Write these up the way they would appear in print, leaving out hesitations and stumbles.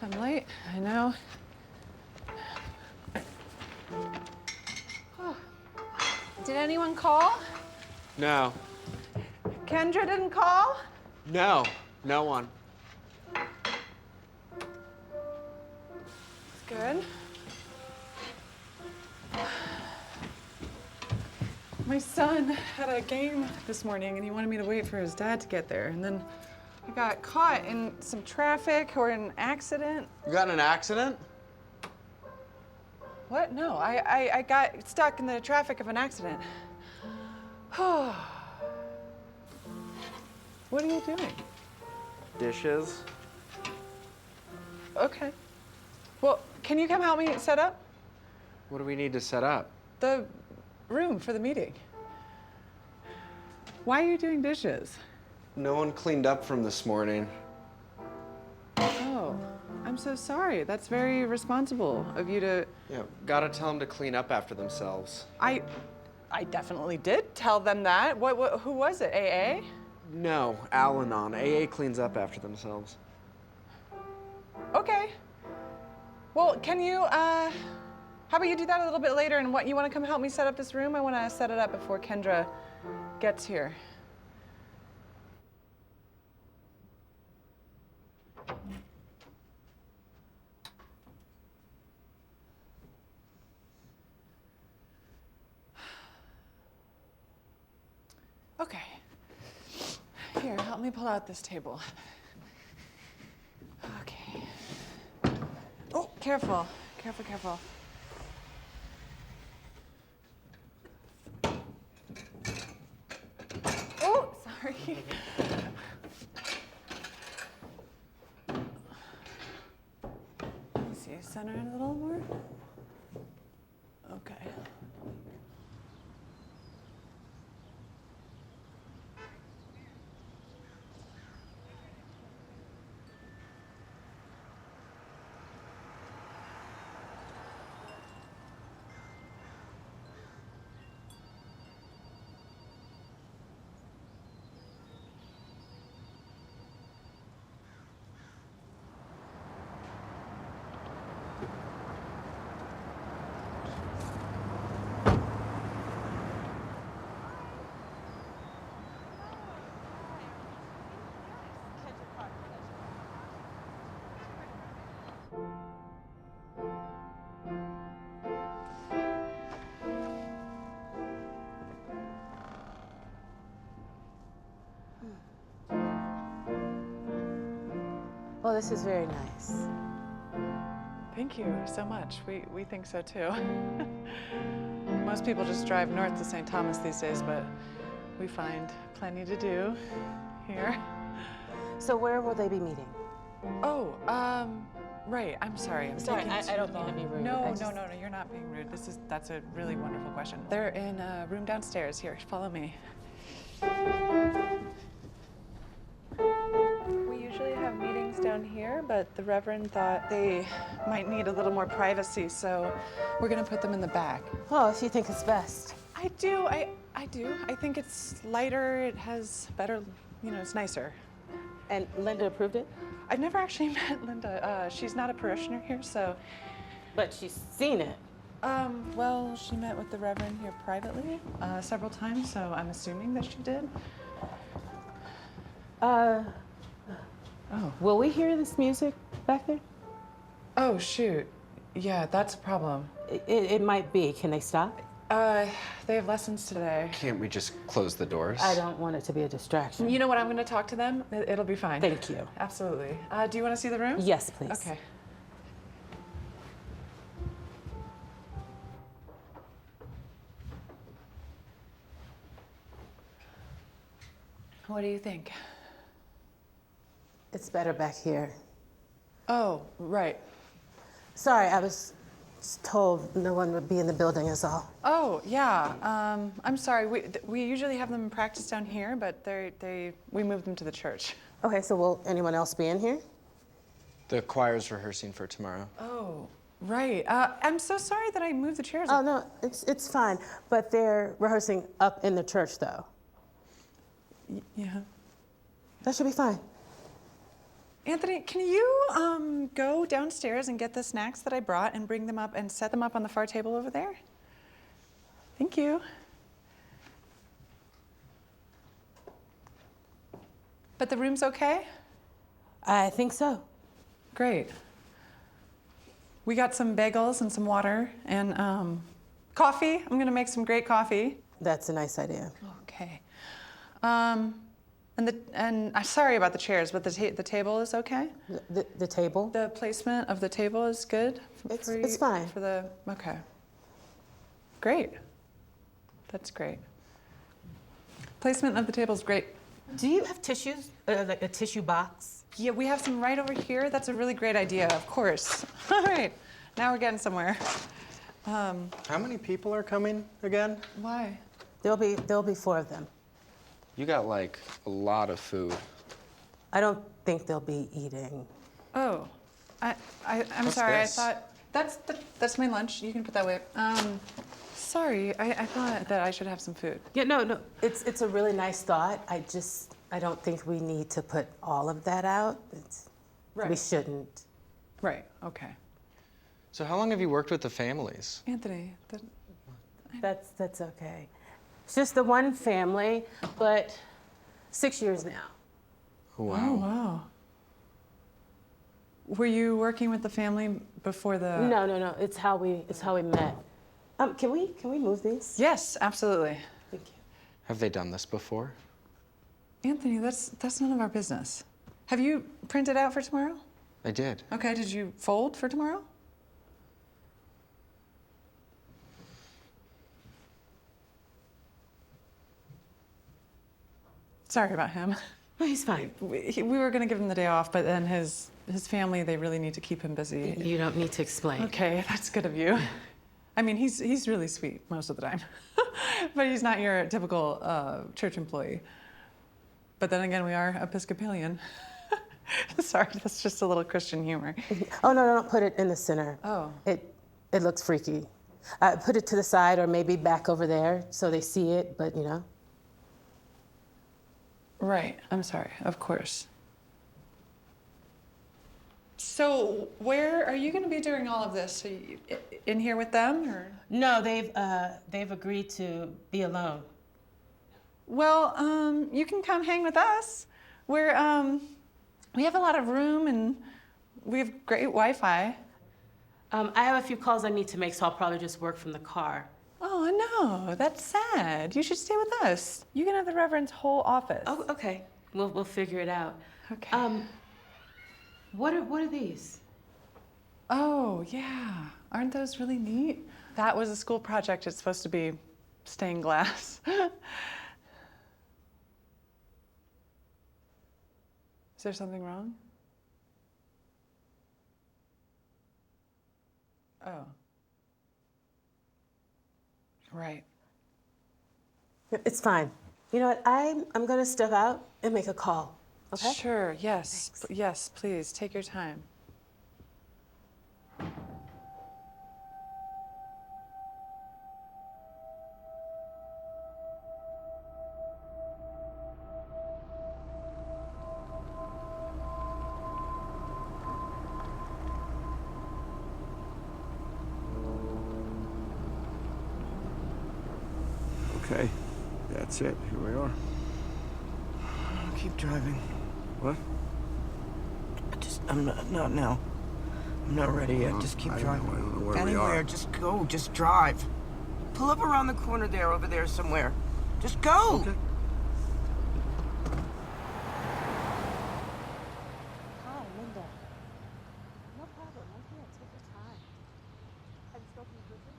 I'm late, I know. Oh. Did anyone call? No. Kendra didn't call? No. No one. Good. My son had a game this morning and he wanted me to wait for his dad to get there. And then I got caught in some traffic or an accident. You got in an accident? What? No, I got stuck in the traffic of an accident. What are you doing? Dishes. Okay. Well, can you come help me set up? What do we need to set up? The room for the meeting. Why are you doing dishes? No one cleaned up from this morning. Oh, I'm so sorry. That's very responsible of you to... Yeah, gotta tell them to clean up after themselves. I definitely did tell them that. Who was it, AA? No, Al-Anon. AA cleans up after themselves. Okay. Well, can you, how about you do that a little bit later, and you want to come help me set up this room? I want to set it up before Kendra gets here. Okay. Here, help me pull out this table. Okay. Oh, careful. Careful, careful. Oh, sorry. Let me see, center it a little more. Okay. Well, this is very nice. Thank you so much. We think so too. Most people just drive north to St. Thomas these days, but we find plenty to do here. So where will they be meeting? Oh, right. I'm sorry. I'm Sorry, taking I don't mean to be rude. No, you're not being rude. That's a really wonderful question. They're in a room downstairs. Here, follow me. We usually have meetings down here, but the Reverend thought they might need a little more privacy, so we're gonna put them in the back. Oh, if you think it's best. I do. I think it's lighter. It has better, it's nicer. And Linda approved it? I've never actually met Linda. She's not a parishioner here, so. But she's seen it. Well, she met with the Reverend here privately several times, so I'm assuming that she did. Oh. Will we hear this music back there? Oh, shoot. Yeah, that's a problem. It might be. Can they stop? They have lessons today. Can't we just close the doors? I don't want it to be a distraction. You know what? I'm going to talk to them. It'll be fine. Thank you. Absolutely. Do you want to see the room? Yes, please. Okay. What do you think? It's better back here. Oh, right. Sorry, I was told no one would be in the building is all. Oh, yeah. I'm sorry. We usually have them practice down here, but we moved them to the church. Okay, so will anyone else be in here? The choir's rehearsing for tomorrow. Oh, right. I'm so sorry that I moved the chairs. Oh, no, it's fine. But they're rehearsing up in the church, though. Yeah. That should be fine. Anthony, can you go downstairs and get the snacks that I brought and bring them up and set them up on the far table over there? Thank you. But the room's okay? I think so. Great. We got some bagels and some water and coffee. I'm gonna make some great coffee. That's a nice idea. Okay. And I'm sorry about the chairs, but the table is okay? The table? The placement of the table is good? It's fine. Okay. Great. That's great. Placement of the table is great. Do you have tissues? Like a tissue box? Yeah, we have some right over here. That's a really great idea, of course. All right, now we're getting somewhere. How many people are coming again? Why? There'll be 4 of them. You got like a lot of food. I don't think they'll be eating. Oh, I'm What's sorry. this? I thought that's my lunch. You can put that away. Sorry, I thought that I should have some food. Yeah, no. It's a really nice thought. I don't think we need to put all of that out. Right. We shouldn't. Right. Okay. So how long have you worked with the families? Anthony, That's okay. It's just the one family, but 6 years now. Wow. Oh wow. Were you working with the family before the? No. It's how we met. Can we move these? Yes, absolutely. Thank you. Have they done this before? Anthony, that's none of our business. Have you printed out for tomorrow? I did. Okay, did you fold for tomorrow? Sorry about him. No, he's fine. We were gonna give him the day off, but then his family, they really need to keep him busy. You don't need to explain. Okay, that's good of you. I mean, he's really sweet most of the time, but he's not your typical church employee. But then again, we are Episcopalian. Sorry, that's just a little Christian humor. Oh no, put it in the center. Oh. It looks freaky. Put it to the side or maybe back over there so they see it, but you know. Right, I'm sorry, of course. So where are you gonna be doing all of this? Are you in here with them, or? No, they've agreed to be alone. Well, you can come hang with us. We have a lot of room and we have great Wi-Fi. I have a few calls I need to make, so I'll probably just work from the car. Oh no, that's sad. You should stay with us. You can have the Reverend's whole office. Oh, okay. We'll figure it out. Okay. What are these? Oh yeah, aren't those really neat? That was a school project. It's supposed to be stained glass. Is there something wrong? Oh. Right. It's fine. You know what? I'm gonna step out and make a call. Okay? Sure, yes. Yes, please, take your time. Okay, that's it. Here we are. Keep driving. What? I'm not now. I'm not ready yet. Just keep driving. I don't know where we Anywhere, are. just go. Just drive. Pull up around the corner there, over there somewhere. Just go. Okay. Hi, Linda. No problem. I'm here. Take your time. Have you spoken to Richard?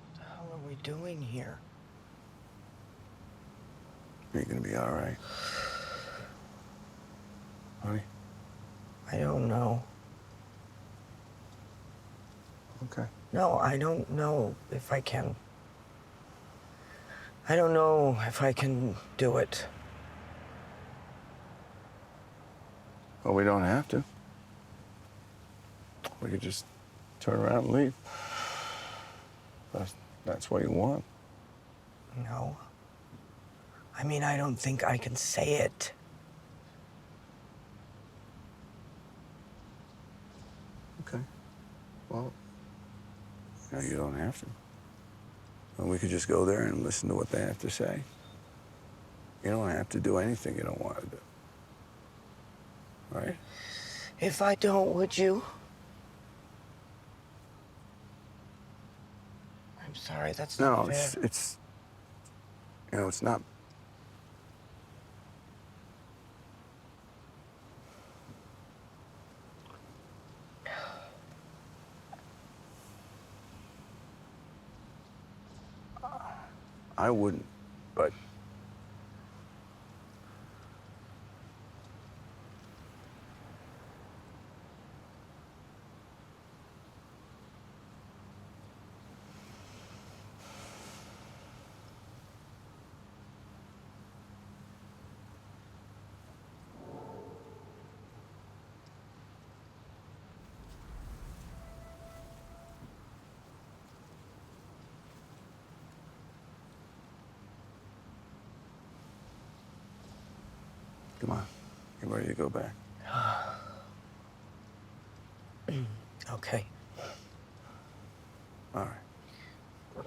What the hell are we doing here? You're gonna be all right. Honey? I don't know. Okay. No, I don't know if I can. I don't know if I can do it. Well, we don't have to. We could just turn around and leave. That's what you want. No. I mean, I don't think I can say it. Okay. Well, no, you don't have to. Well, we could just go there and listen to what they have to say. You don't have to do anything you don't want to do. Right? If I don't, would you? I'm sorry, that's No, not fair. it's you know, it's not. I wouldn't, but come on, get ready to go back. Okay. All right.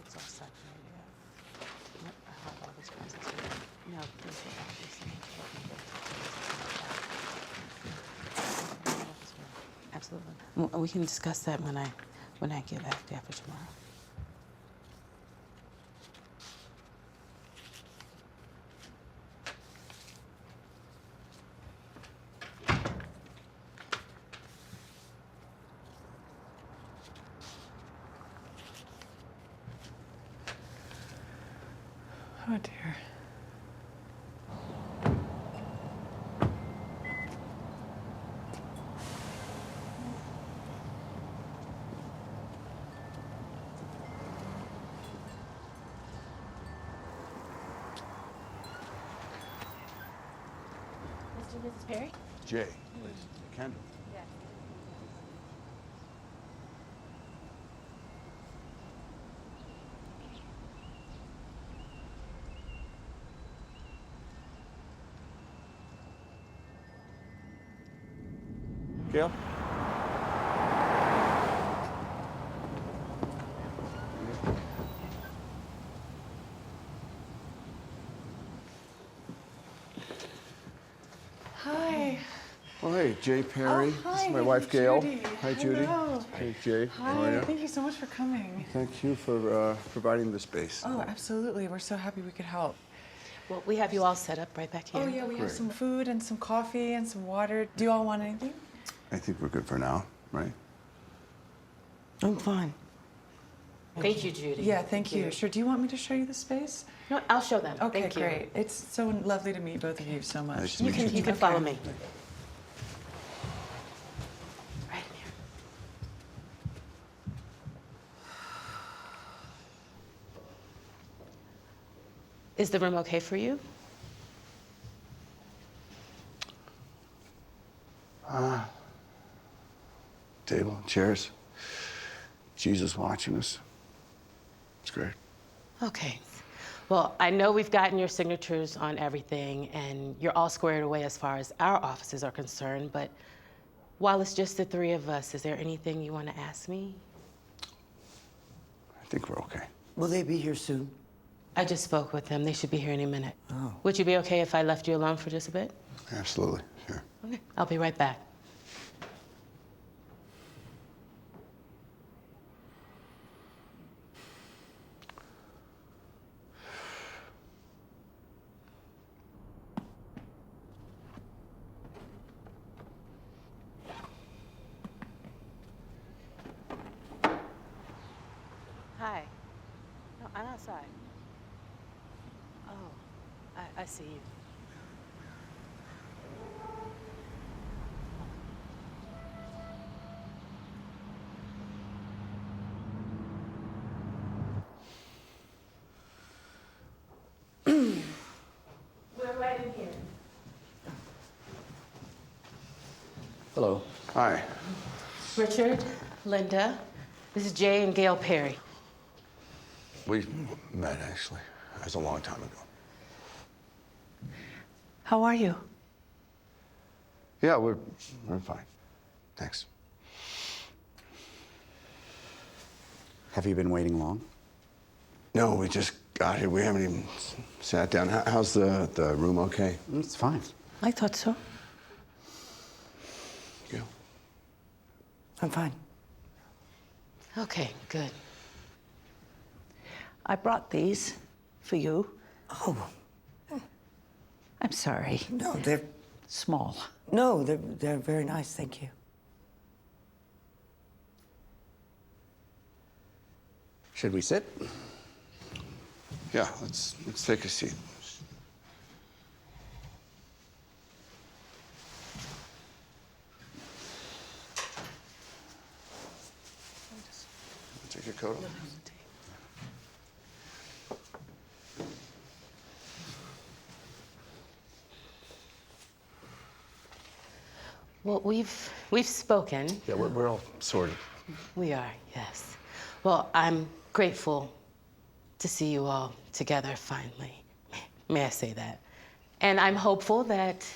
It's all set, yeah. Yep, I have all these presents here. No, please hold on, please. Absolutely. We can discuss that when I get back there for tomorrow. Oh dear. Mr. and Mrs. Perry? Jay, please. Kendall. Gail? Hi. Oh, hey, Jay Perry. Oh, This is hi, my wife, Gail. Judy. Hi, Judy. Hello. Hey, Jay. How are Hi, you? thank you so much for coming. Thank you for providing the space. Oh, absolutely. We're so happy we could help. Well, we have you all set up right back here. Oh, yeah, we have Great. some food and some coffee and some water. Do you all want anything? I think we're good for now, right? I'm fine. Thank you, Judy. Yeah, thank you. Sure. Do you want me to show you the space? No, I'll show them. Okay, Thank you. great. It's so lovely to meet both of you so much. Nice to You meet can, you can Okay. follow me. Right here. Is the room okay for you? Table, chairs. Jesus watching us. It's great. Okay. Well, I know we've gotten your signatures on everything, and you're all squared away as far as our offices are concerned, but while it's just the three of us, is there anything you want to ask me? I think we're okay. Will they be here soon? I just spoke with them. They should be here any minute. Oh. Would you be okay if I left you alone for just a bit? Absolutely, sure. Okay. I'll be right back. Hi. No, I'm outside. Oh, I see you. We're right in here. Hello. Hi. Richard, Linda, this is Jay and Gail Perry. We met, actually. It was a long time ago. How are you? Yeah, we're fine. Thanks. Have you been waiting long? No, we just got here. We haven't even sat down. How's the room okay? It's fine. I thought so. Yeah. I'm fine. Okay, good. I brought these for you. Oh, I'm sorry. no, they're Small. they're very nice, thank you. Should we sit? Yeah, let's take a seat. Take your coat off. Well, we've spoken. Yeah, we're all sorted. We are, yes. Well, I'm grateful to see you all together finally. May I say that? And I'm hopeful that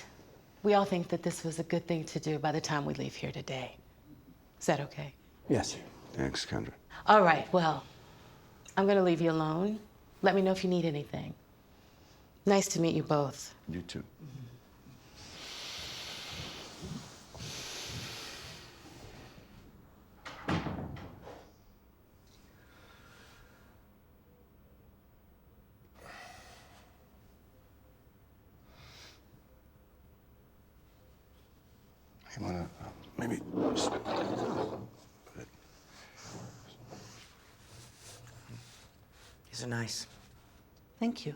we all think that this was a good thing to do by the time we leave here today. Is that okay? Yes. Thanks, Kendra. All right, well, I'm gonna leave you alone. Let me know if you need anything. Nice to meet you both. You too. You wanna maybe just put it. These are nice. Thank you.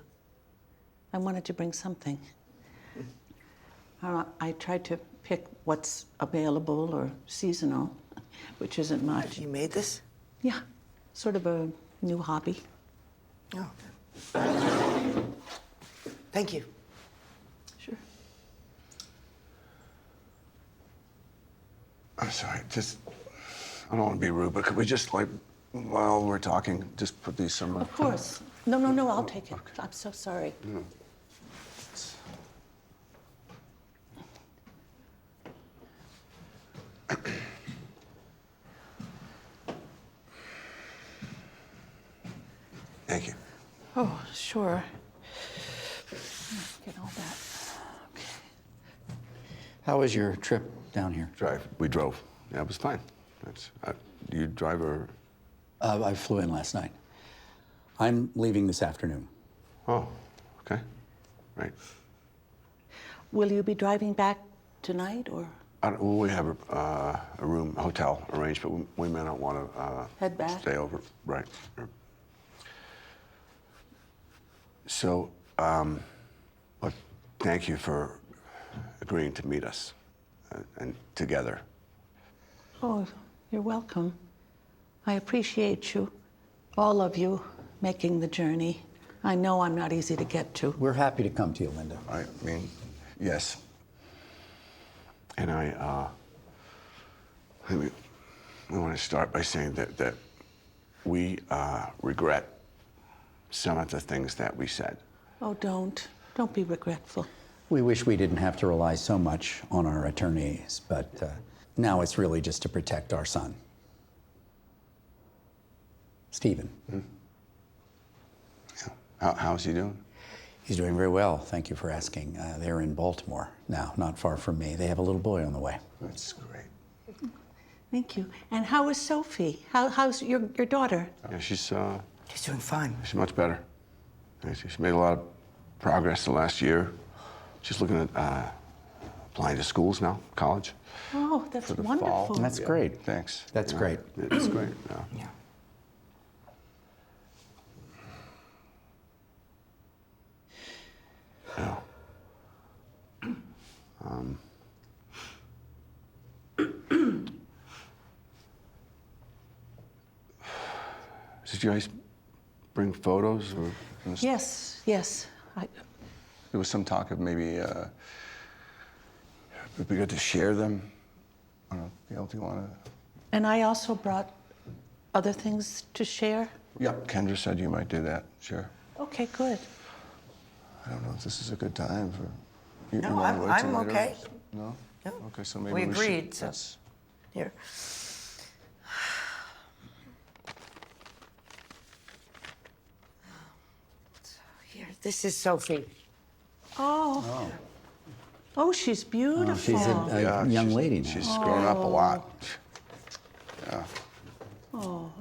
I wanted to bring something. I tried to pick what's available or seasonal, which isn't much. You made this? Yeah, sort of a new hobby. Oh. Thank you. Sure. I'm sorry, just, I don't want to be rude, but could we just, like, while we're talking, just put these somewhere? Of course. No, I'll take it. I'm so sorry. No. Thank you. Oh, sure. Get all that. Okay. How was your trip down here? We drove. Yeah, it was fine. Do you drive or? I flew in last night. I'm leaving this afternoon. Oh, okay. Right. Will you be driving back tonight or Well, we have a hotel arranged, but we may not want to head back? stay over. Right. So, but thank you for agreeing to meet us and together. Oh, you're welcome. I appreciate you, all of you, making the journey. I know I'm not easy to get to. We're happy to come to you, Linda. I mean, yes. And I want to start by saying that we regret some of the things that we said. Oh, don't. Don't be regretful. We wish we didn't have to rely so much on our attorneys, but now it's really just to protect our son. Stephen. Yeah. How's he doing? He's doing very well, thank you for asking. They're in Baltimore now, not far from me. They have a little boy on the way. That's great. Thank you. And how is Sophie? How's your daughter? Yeah, she's doing fine. she's much better. She's made a lot of progress the last year. She's looking at applying to schools now, college. Oh, that's For the wonderful. fall. That's great. Thanks. That's great. It's great. Yeah. Yeah. Yeah. Did you guys bring photos or? Yes, yes. There was some talk of maybe it'd be good to share them. I don't know, Gail, do you want to? And I also brought other things to share. Yeah, Kendra said you might do that. Sure. Okay, good. I don't know if this is a good time for. You No, wanna wait till I'm later? okay. No. No. Okay, so maybe We should- agreed, so- let's- Here. Here, this is Sophie. Oh. Oh, she's beautiful. Oh, she's a Yeah, young she's- lady now. She's grown up a lot. Yeah. Oh.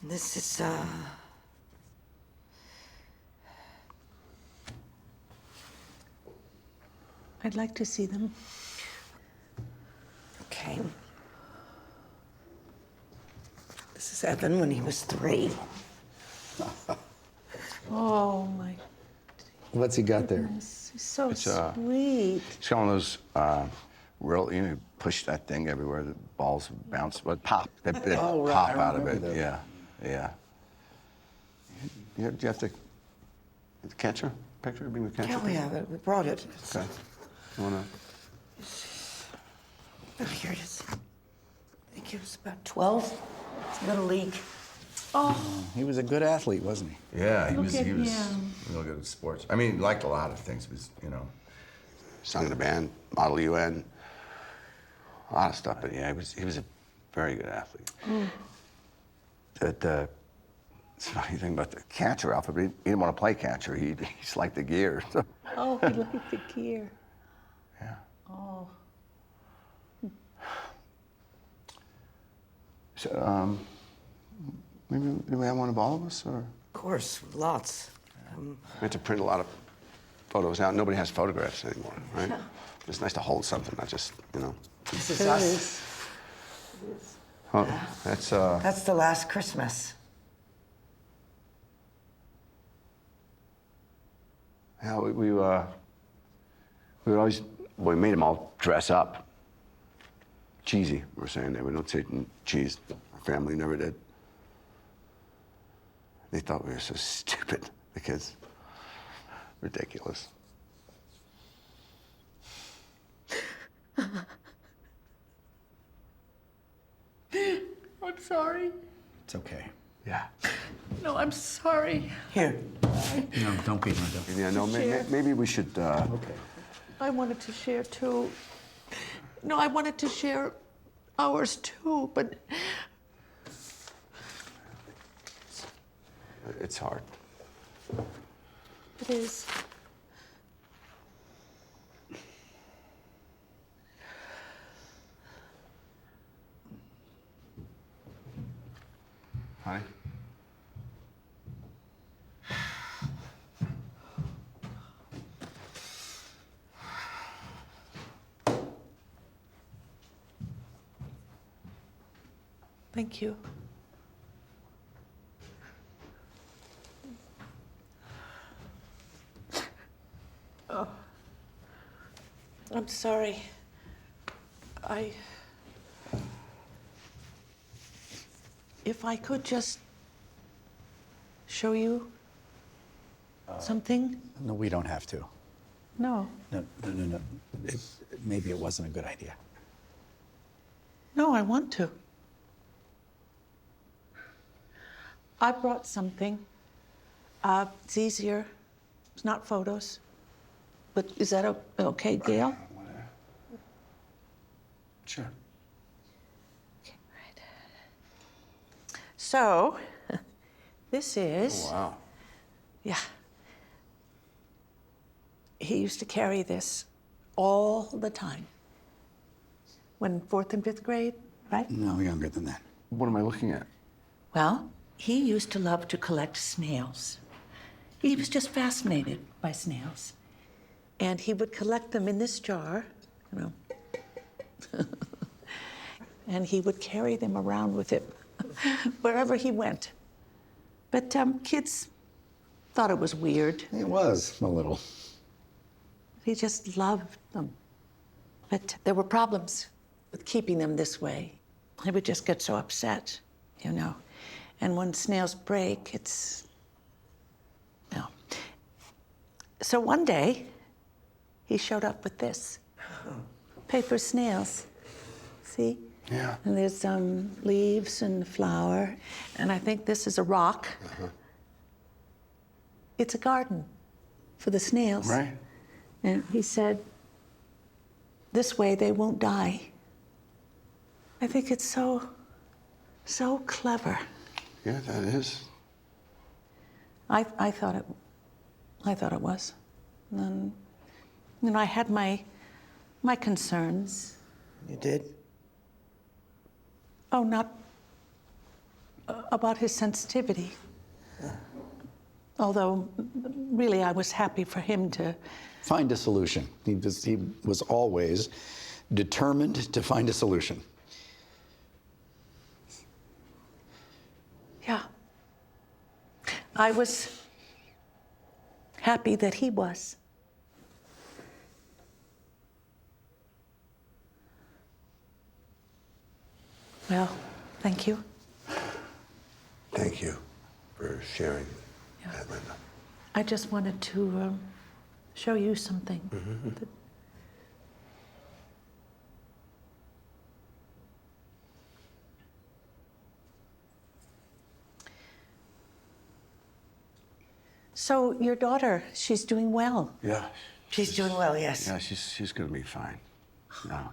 And this is, I'd like to see them. okay. This is Evan when he was 3. Oh, my What's he got there? goodness. He's so It's, sweet. It's got one of those real, you push that thing everywhere, the balls bounce, but pop. They Oh, right, pop I out of it. remember those. Yeah, yeah. Do you have to catch her? Picture? Bring the catcher? Yeah, we have it. We brought it. Okay. You wanna? Oh, here it is. I think he was about 12. It's Little League. Oh, He was a good athlete, wasn't he? Yeah, he Look was. at He was him. real good at sports. I mean, he liked a lot of things. He was, sung in a band, Model UN, a lot of stuff. But yeah, he was a very good athlete. The funny thing about the catcher outfit, but he didn't want to play catcher. He just liked the gear. So, oh, he liked the gear. yeah. Oh. So, maybe do we have one of all of us, or Of course, lots. we have to print a lot of photos out. Nobody has photographs anymore, right? It's nice to hold something, not just. This is It us. is. Oh, that's That's the last Christmas. Yeah, we would always, we made them all dress up. Cheesy, we're saying that. We don't say cheese. Our family never did. They thought we were so stupid, the kids. Ridiculous. I'm sorry. It's okay. Yeah. No, I'm sorry. Here. No, don't be, Linda. Yeah, no, maybe we should, Okay. I wanted to share too. No, I wanted to share ours too, but it's hard. it is. Honey? Thank you. Oh. I'm sorry. If I could just show you something? No, we don't have to. No. No. Maybe it wasn't a good idea. No, I want to. I brought something. It's easier. It's not photos. But is that okay, Gail? Sure. Okay, right. So, this is. Oh, wow. Yeah. He used to carry this all the time. When 4th and 5th grade, right? No, younger than that. What am I looking at? Well, he used to love to collect snails. He was just fascinated by snails. And he would collect them in this jar, you know. And he would carry them around with him wherever he went. But kids thought it was weird. It was a little. He just loved them. But there were problems with keeping them this way. He would just get so upset, you know. And when snails break, it's, no. So one day, he showed up with this. Paper snails. See? Yeah. And there's leaves and flower. And I think this is a rock. It's a garden for the snails. Right. And he said, this way they won't die. I think it's so clever. Yeah, that is. I thought it was. And then, you know, I had my concerns. You did? Oh, not about his sensitivity. Although, really, I was happy for him to Find a solution. He was always determined to find a solution. Yeah. I was happy that he was. Well, thank you. Thank you for sharing that, Linda. I just wanted to show you something. that- So your daughter, she's doing well. Yeah. She's doing well, yes. Yeah, she's gonna be fine. No,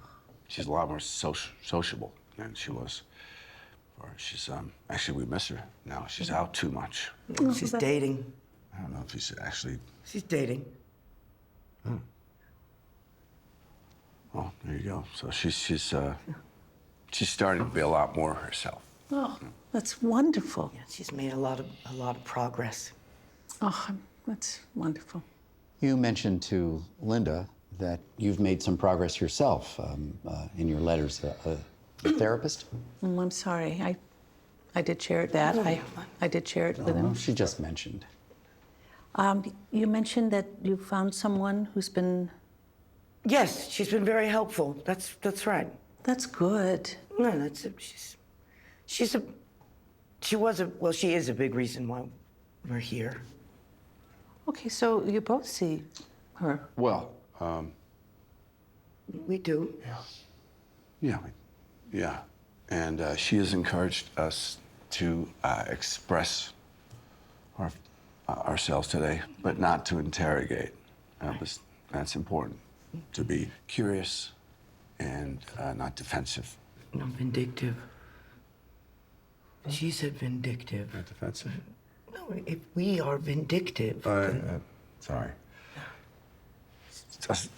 she's a lot more sociable than she was. Or she's actually we miss her now. She's out too much. She's dating. I don't know if she's actually. She's dating. Well, there you go. So she's starting to be a lot more herself. Oh, that's wonderful. Yeah, she's made a lot of progress. Oh, that's wonderful. You mentioned to Linda that you've made some progress yourself in your letters. A therapist? I'm sorry. I did share that. I did share it with No, him. she just mentioned. You mentioned that you found someone who's been. Yes, she's been very helpful. That's right. That's good. No, that's she is a big reason why we're here. Okay, so you both see her. Well, We do. yeah, and she has encouraged us to express ourselves today, but not to interrogate. That's important. To be curious and not defensive. No, vindictive. She said vindictive. Not defensive. No, if we are vindictive. Sorry.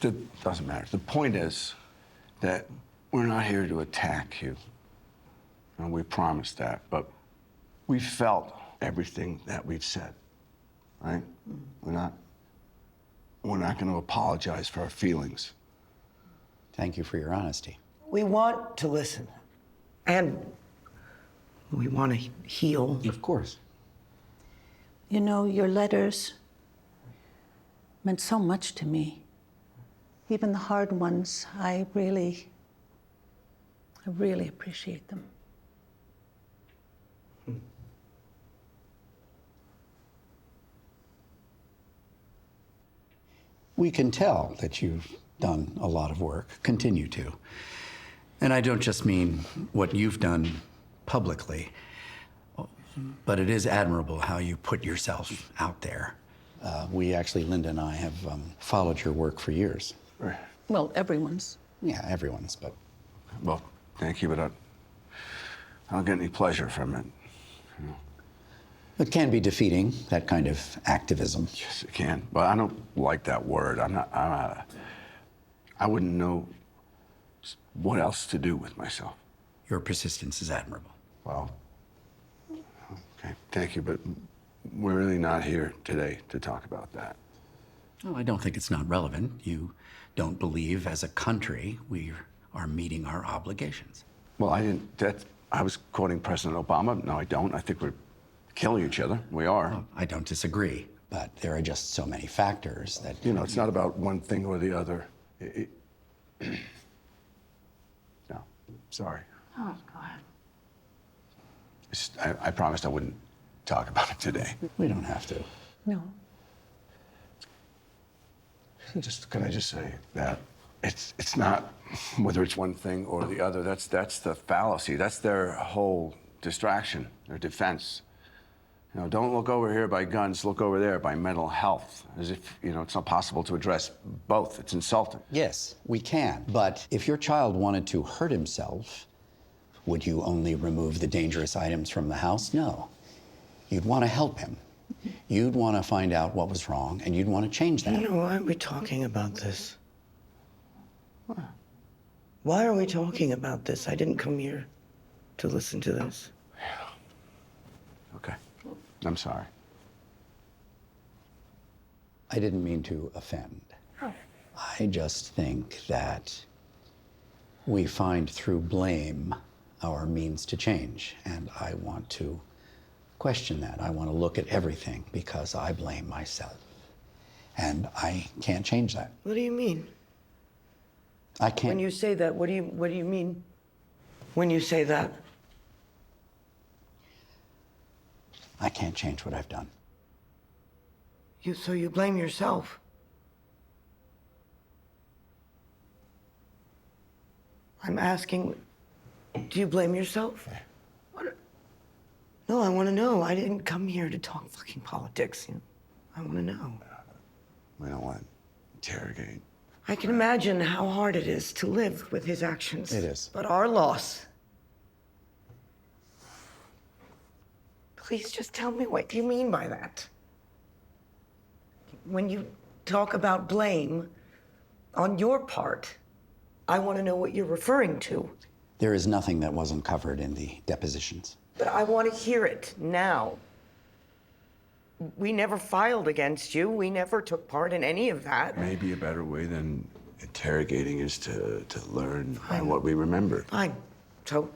It doesn't matter. The point is that we're not here to attack you. And we promised that, but we felt everything that we've said, right? We're not going to apologize for our feelings. Thank you for your honesty. We want to listen. And we want to heal. Of course. You know, your letters meant so much to me. Even the hard ones, I really appreciate them. We can tell that you've done a lot of work, continue to. And I don't just mean what you've done publicly, but it is admirable how you put yourself out there. We actually, Linda and I, have followed your work for years. Right. Well, everyone's. Yeah, everyone's, but Well, thank you, but I don't get any pleasure from it. it can be defeating, that kind of activism. Yes, it can. But I don't like that word. I wouldn't know what else to do with myself. Your persistence is admirable. Well, okay, thank you, but we're really not here today to talk about that. Oh, I don't think it's not relevant. You don't believe, as a country, we are meeting our obligations. Well, I was quoting President Obama. No, I don't. I think we're killing each other. We are. I don't disagree, but there are just so many factors that... You know, it's not about one thing or the other. No, sorry. Oh, God. I promised I wouldn't talk about it today. We don't have to. No. Can I just say that it's not whether it's one thing or the other. That's the fallacy. That's their whole distraction, their defense. You know, don't look over here by guns, look over there by mental health. As if, you know, it's not possible to address both. It's insulting. Yes, we can. But if your child wanted to hurt himself, would you only remove the dangerous items from the house? No. You'd want to help him. You'd want to find out what was wrong, and you'd want to change that. You know, why are we talking about this? Why are we talking about this? I didn't come here to listen to this. Okay. I'm sorry. I didn't mean to offend. I just think that we find through blame our means to change, and I want to question that. I want to look at everything because I blame myself, and I can't change that. What do you mean? I can't. When you say that, what do you mean? When you say that? I can't change what I've done. So you blame yourself? I'm asking, do you blame yourself? What? No, I want to know. I didn't come here to talk fucking politics. You know? I want to know. We don't want to interrogate. I can imagine how hard it is to live with his actions. It is. But our loss. Please just tell me what you mean by that. When you talk about blame on your part, I want to know what you're referring to. There is nothing that wasn't covered in the depositions. But I want to hear it now. We never filed against you. We never took part in any of that. Maybe a better way than interrogating is to learn what we remember. Fine. So,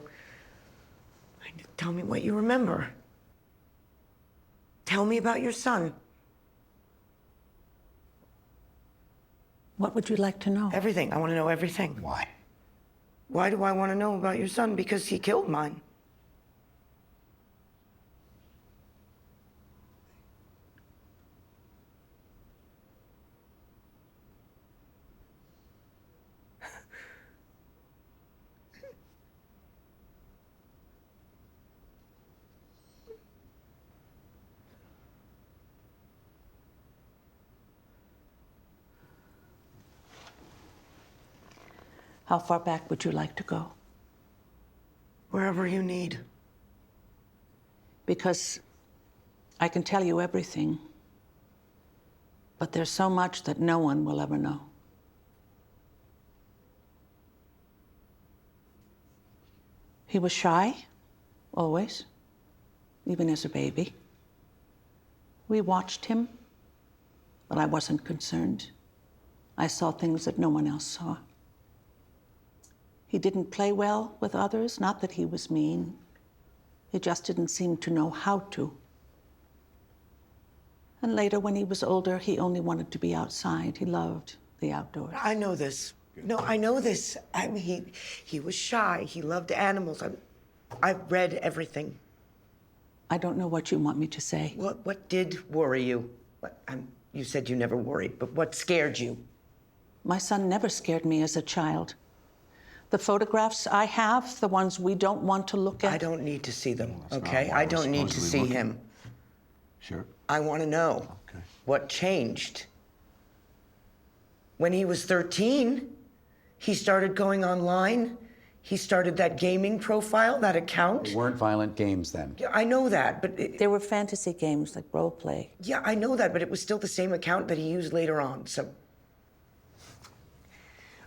tell me what you remember. Tell me about your son. What would you like to know? Everything. I want to know everything. Why? Why do I want to know about your son? Because he killed mine. How far back would you like to go? Wherever you need. Because I can tell you everything, but there's so much that no one will ever know. He was shy, always, even as a baby. We watched him, but I wasn't concerned. I saw things that no one else saw. He didn't play well with others, not that he was mean. He just didn't seem to know how to. And later, when he was older, he only wanted to be outside. He loved the outdoors. I know this. No, I know this. I mean, he was shy. He loved animals. I've read everything. I don't know what you want me to say. What did worry you? You said you never worried, but what scared you? My son never scared me as a child. The photographs I have, the ones we don't want to look at. I don't need to see them, That's not okay? why I we're don't need to see supposedly him. Sure. I want to know Okay. what changed. When he was 13, he started going online. He started that gaming profile, that account. They weren't violent games then. Yeah, I know that, but There were fantasy games like role play. yeah, I know that, but it was still the same account that he used later on. So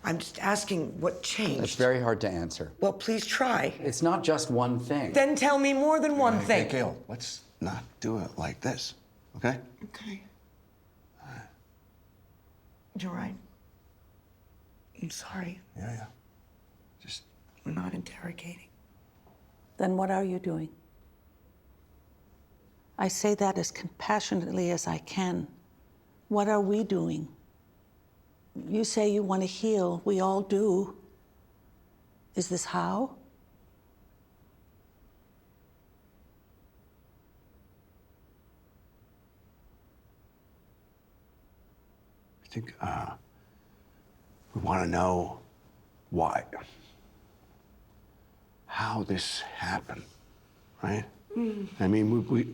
I'm just asking what changed. It's very hard to answer. Well, please try. It's not just one thing. Then tell me more than one thing. Hey, Gail, let's not do it like this, okay? Okay. You're right. I'm sorry. Yeah. Just I'm not interrogating. Then what are you doing? I say that as compassionately as I can. What are we doing? You say you want to heal. We all do. Is this how? I think we want to know why, how this happened, right? I mean, we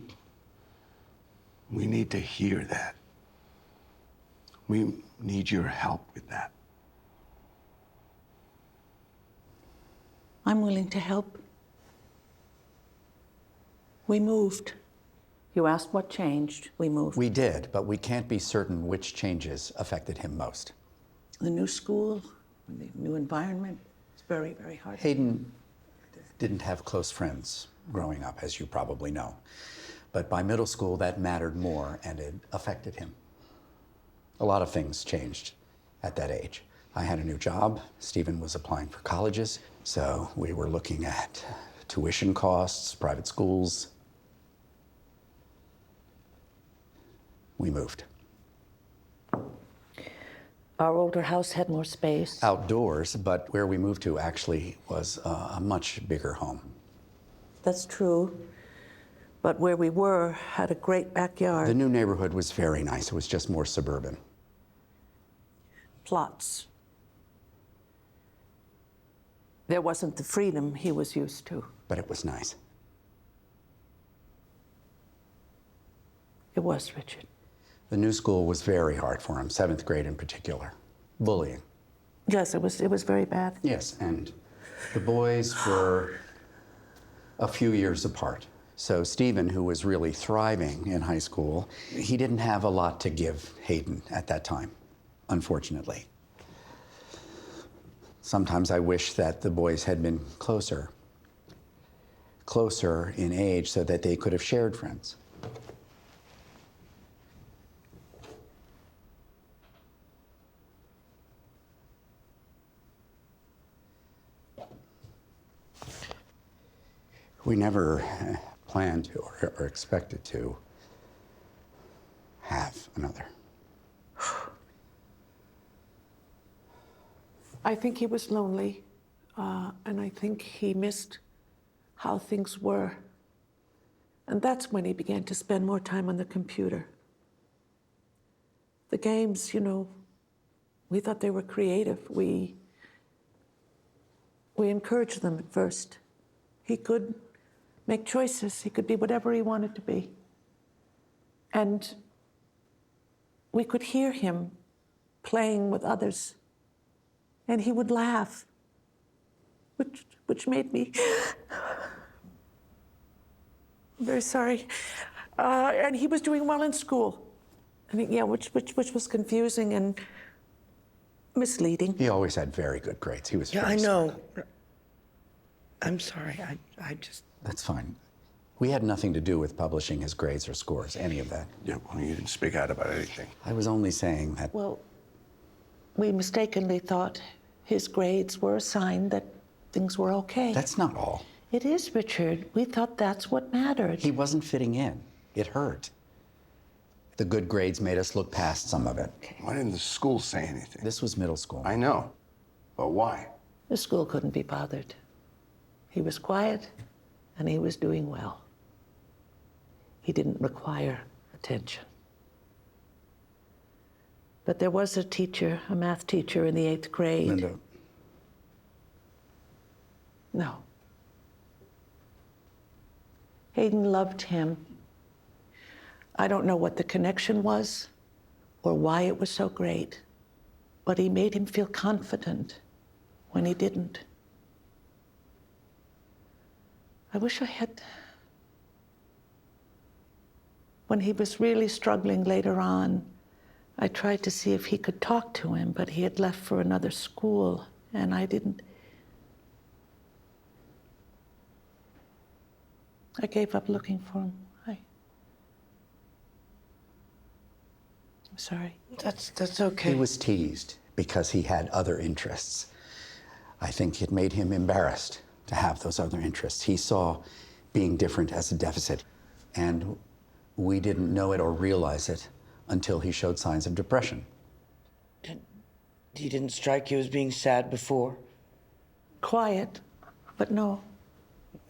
need to hear that. We need your help with that. I'm willing to help. We moved. You asked what changed. We moved. We did, but we can't be certain which changes affected him most. The new school, the new environment. It's very, very hard. Hayden didn't have close friends growing up, as you probably know. But by middle school, that mattered more, and it affected him. A lot of things changed at that age. I had a new job. Stephen was applying for colleges, so we were looking at tuition costs, private schools. We moved. Our older house had more space. Outdoors, but where we moved to actually was a much bigger home. That's true. But where we were had a great backyard. The new neighborhood was very nice. It was just more suburban. Plots. There wasn't the freedom he was used to. But it was nice. It was, Richard. The new school was very hard for him, 7th grade in particular. Bullying. Yes, it was very bad. Yes, and the boys were a few years apart. So Stephen, who was really thriving in high school, he didn't have a lot to give Hayden at that time, unfortunately. Sometimes I wish that the boys had been closer in age so that they could have shared friends. We never planned to or expected to have another. I think he was lonely, and I think he missed how things were. And that's when he began to spend more time on the computer. The games, you know, we thought they were creative. We encouraged them at first. He could make choices. He could be whatever he wanted to be. And we could hear him playing with others. And he would laugh, which made me very sorry. And he was doing well in school. I mean, yeah, which was confusing and misleading. He always had very good grades. He was Yeah, very I know. smart. I'm sorry. I just. That's fine. We had nothing to do with publishing his grades or scores, any of that. Yeah, well, you didn't speak out about anything. I was only saying that Well, we mistakenly thought his grades were a sign that things were okay. that's not all. It is, Richard. We thought that's what mattered. He wasn't fitting in. It hurt. The good grades made us look past some of it. Why didn't the school say anything? This was middle school. I know, but why? The school couldn't be bothered. He was quiet, and he was doing well. He didn't require attention. But there was a teacher, a math teacher in the 8th grade. Linda, No. Hayden loved him. I don't know what the connection was or why it was so great, but he made him feel confident when he didn't. I wish I had. When he was really struggling later on, I tried to see if he could talk to him, but he had left for another school, and I didn't. I gave up looking for him. I'm sorry. That's okay. he was teased because he had other interests. I think it made him embarrassed to have those other interests. He saw being different as a deficit. And We didn't know it or realize it until he showed signs of depression. He didn't strike you as being sad before? Quiet, but no.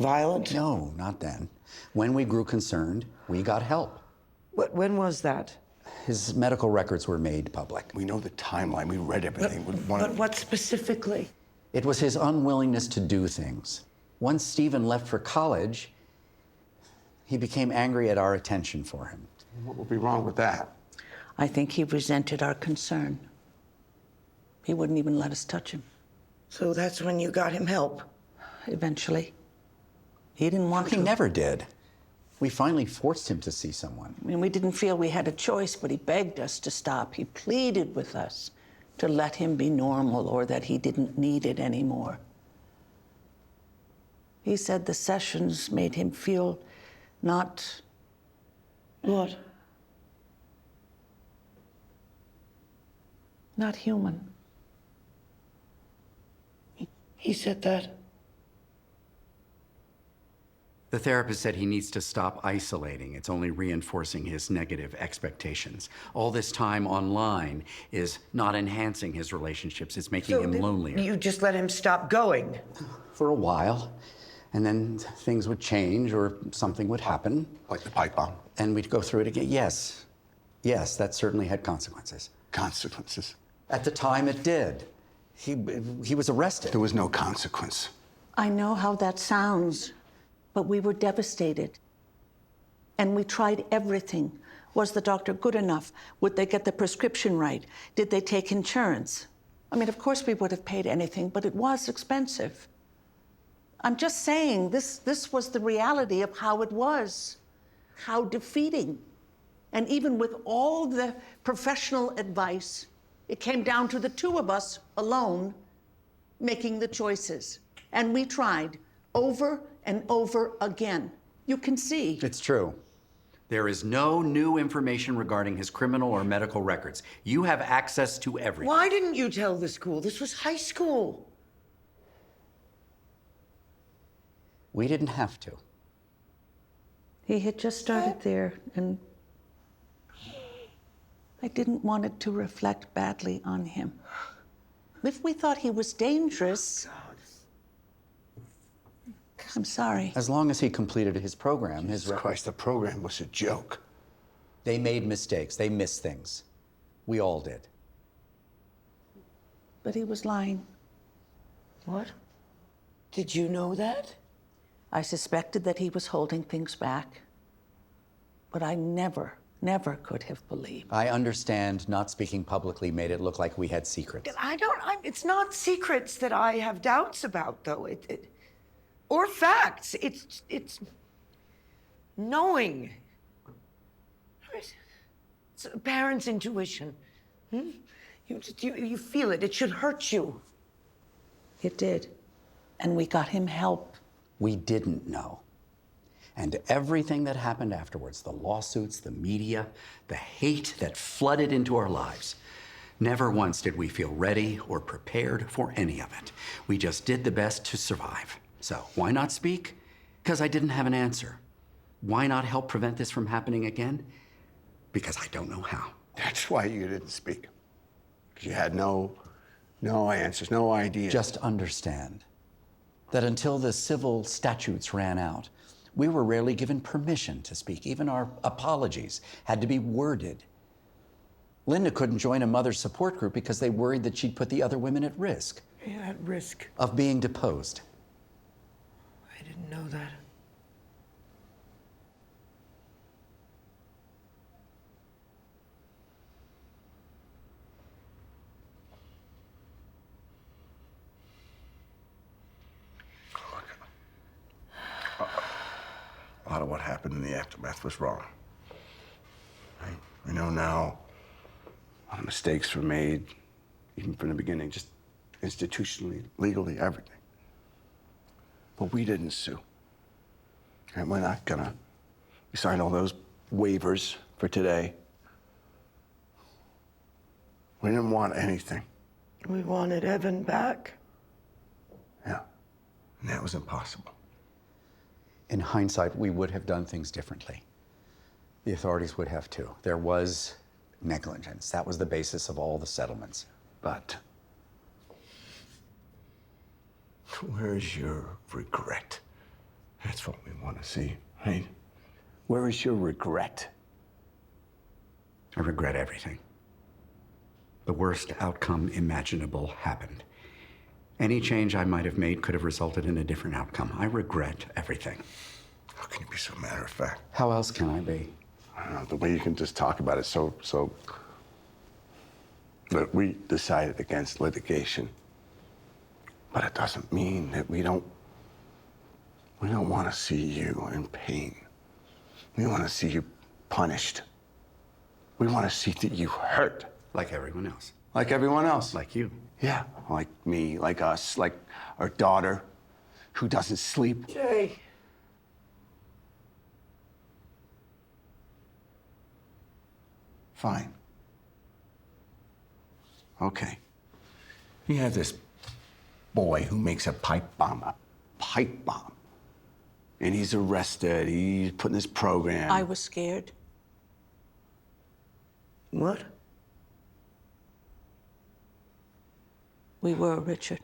Violent? No, not then. When we grew concerned, we got help. When was that? His medical records were made public. We know the timeline. We read everything. But what specifically? It was his unwillingness to do things. Once Stephen left for college, he became angry at our attention for him. What would be wrong with that? I think he resented our concern. He wouldn't even let us touch him. So that's when you got him help? Eventually. He didn't want He to. never did. We finally forced him to see someone. I mean, we didn't feel we had a choice, but he begged us to stop. He pleaded with us to let him be normal or that he didn't need it anymore. He said the sessions made him feel not... What? Not human. He said that? The therapist said he needs to stop isolating. It's only reinforcing his negative expectations. All this time online is not enhancing his relationships. It's making him lonelier. You just let him stop going? For a while. And then things would change or something would happen. Like the pipe bomb? And we'd go through it again. Yes. Yes, that certainly had consequences. Consequences? At the time, it did. He was arrested. There was no consequence. I know how that sounds, but we were devastated. And we tried everything. Was the doctor good enough? Would they get the prescription right? Did they take insurance? I mean, of course we would have paid anything, but it was expensive. I'm just saying, this was the reality of how it was, how defeating. And even with all the professional advice, it came down to the two of us alone making the choices. And we tried over and over again. You can see. It's true. There is no new information regarding his criminal or medical records. You have access to everything. Why didn't you tell the school? This was high school. We didn't have to. He had just started there, and I didn't want it to reflect badly on him. If we thought he was dangerous, I'm sorry. As long as he completed his program, Jesus Christ, the program was a joke. They made mistakes. They missed things. We all did. But he was lying. What? Did you know that? I suspected that he was holding things back, but I never could have believed. I understand not speaking publicly made it look like we had secrets. It's not secrets that I have doubts about, though. Or facts. It's knowing. It's a parent's intuition. You feel it. It should hurt you. It did. And we got him help. We didn't know. And everything that happened afterwards, the lawsuits, the media, the hate that flooded into our lives, never once did we feel ready or prepared for any of it. We just did the best to survive. So why not speak? Because I didn't have an answer. Why not help prevent this from happening again? Because I don't know how. That's why you didn't speak. Because you had no answers, no idea. Just understand that until the civil statutes ran out, we were rarely given permission to speak. Even our apologies had to be worded. Linda couldn't join a mother's support group because they worried that she'd put the other women at risk. Yeah, at risk. Of being deposed. I didn't know that. A lot of what happened in the aftermath was wrong. Right? We know now a lot of mistakes were made, even from the beginning, just institutionally, legally, everything. But we didn't sue. And we're not gonna. We signed all those waivers for today. We didn't want anything. We wanted Evan back. Yeah. And that was impossible. In hindsight, we would have done things differently. The authorities would have too. There was negligence. That was the basis of all the settlements. But where's your regret? That's what we want to see, right? Where is your regret? I regret everything. The worst outcome imaginable happened. Any change I might have made could have resulted in a different outcome. I regret everything. How can you be so matter of fact? How else can I be? I don't know, the way you can just talk about it so. Look, we decided against litigation. But it doesn't mean that we don't want to see you in pain. We want to see you punished. We want to see that you hurt. Like everyone else. Like everyone else. Like you. Yeah, like me, like us, like our daughter who doesn't sleep. Jay. Fine. Okay. You have this boy who makes a pipe bomb. And he's arrested. He's put in this program. I was scared. What? We were, Richard.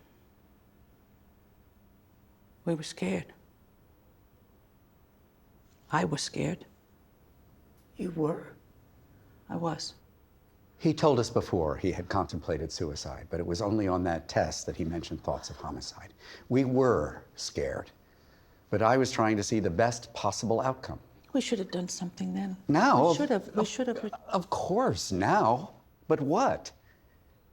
We were scared. I was scared. You were? I was. He told us before he had contemplated suicide, but it was only on that test that he mentioned thoughts of homicide. We were scared, but I was trying to see the best possible outcome. We should have done something then. Now? We should have. We should have. Of course, now. But what?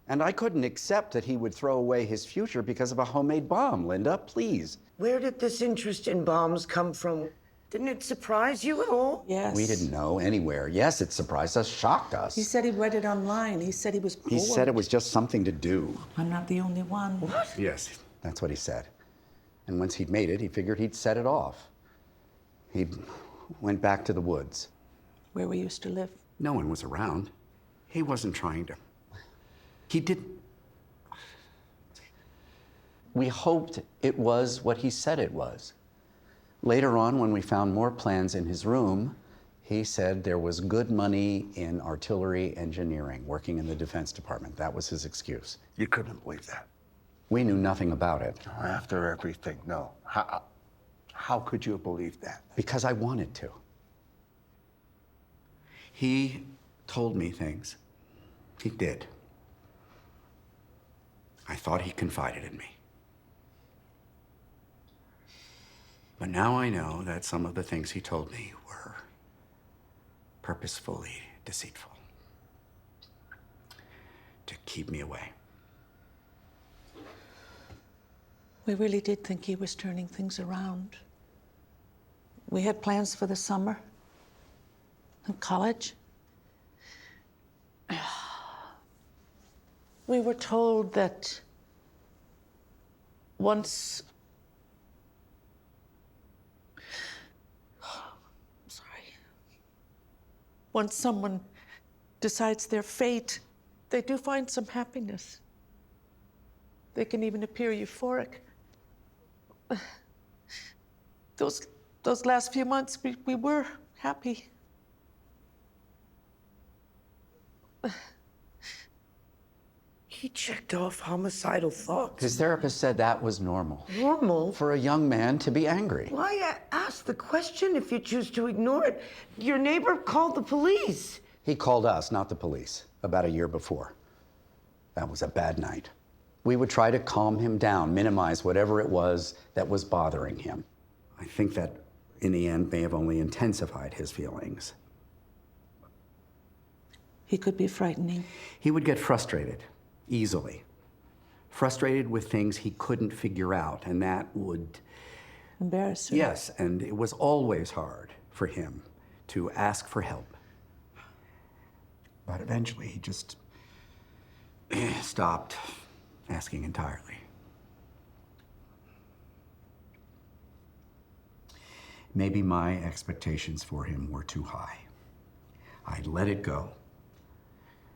And I couldn't accept that he would throw away his future because of a homemade bomb, Linda, please. Where did this interest in bombs come from? Didn't it surprise you at all? Yes. We didn't know anywhere. Yes, it surprised us, shocked us. He said he read it online. He said he was bored. He said it was just something to do. I'm not the only one. What? Yes, that's what he said. And once he'd made it, he figured he'd set it off. He went back to the woods. Where we used to live. No one was around. He wasn't trying to. He didn't. We hoped it was what he said it was. Later on, when we found more plans in his room, he said there was good money in artillery engineering, working in the Defense Department. That was his excuse. You couldn't believe that. We knew nothing about it. After everything, no. How could you have believed that? Because I wanted to. He told me things. He did. I thought he confided in me. But now I know that some of the things he told me were purposefully deceitful. To keep me away. We really did think he was turning things around. We had plans for the summer and college. We were told that once someone decides their fate, they do find some happiness. They can even appear euphoric. Those last few months, we were happy. He checked off homicidal thoughts. His therapist said that was normal. Normal? For a young man to be angry. Why ask the question if you choose to ignore it? Your neighbor called the police. He called us, not the police, about a year before. That was a bad night. We would try to calm him down, minimize whatever it was that was bothering him. I think that, in the end, may have only intensified his feelings. He could be frightening. He would get frustrated, easily. Frustrated with things he couldn't figure out, and that would... Embarrass him. Yes, and it was always hard for him to ask for help. But eventually, he just stopped asking entirely. Maybe my expectations for him were too high. I let it go,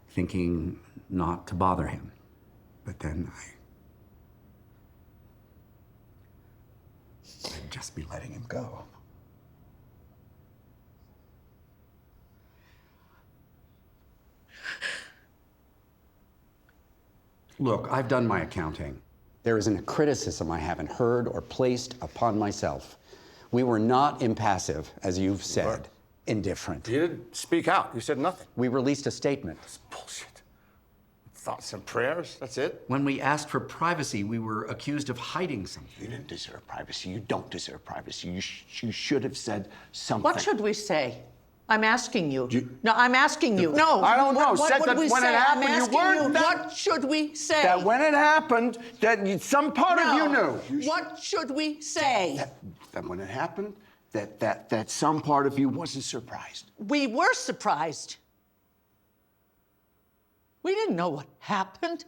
thinking not to bother him. But then I'd just be letting him go. Look, I've done my accounting. There isn't a criticism I haven't heard or placed upon myself. We were not impassive, as you've said, indifferent. You didn't speak out. You said nothing. We released a statement. That's bullshit. Thoughts and prayers, that's it? When we asked for privacy, we were accused of hiding something. You didn't deserve privacy. You don't deserve privacy. You should have said something. What should we say? I'm asking you. No, I'm asking you. No. I don't know. What Said would that we when it say? happened, I'm you asking weren't that- What should we say? That when it happened, that some part of you knew. What should we say? That when it happened, that some part of you wasn't surprised. We were surprised. We didn't know what happened.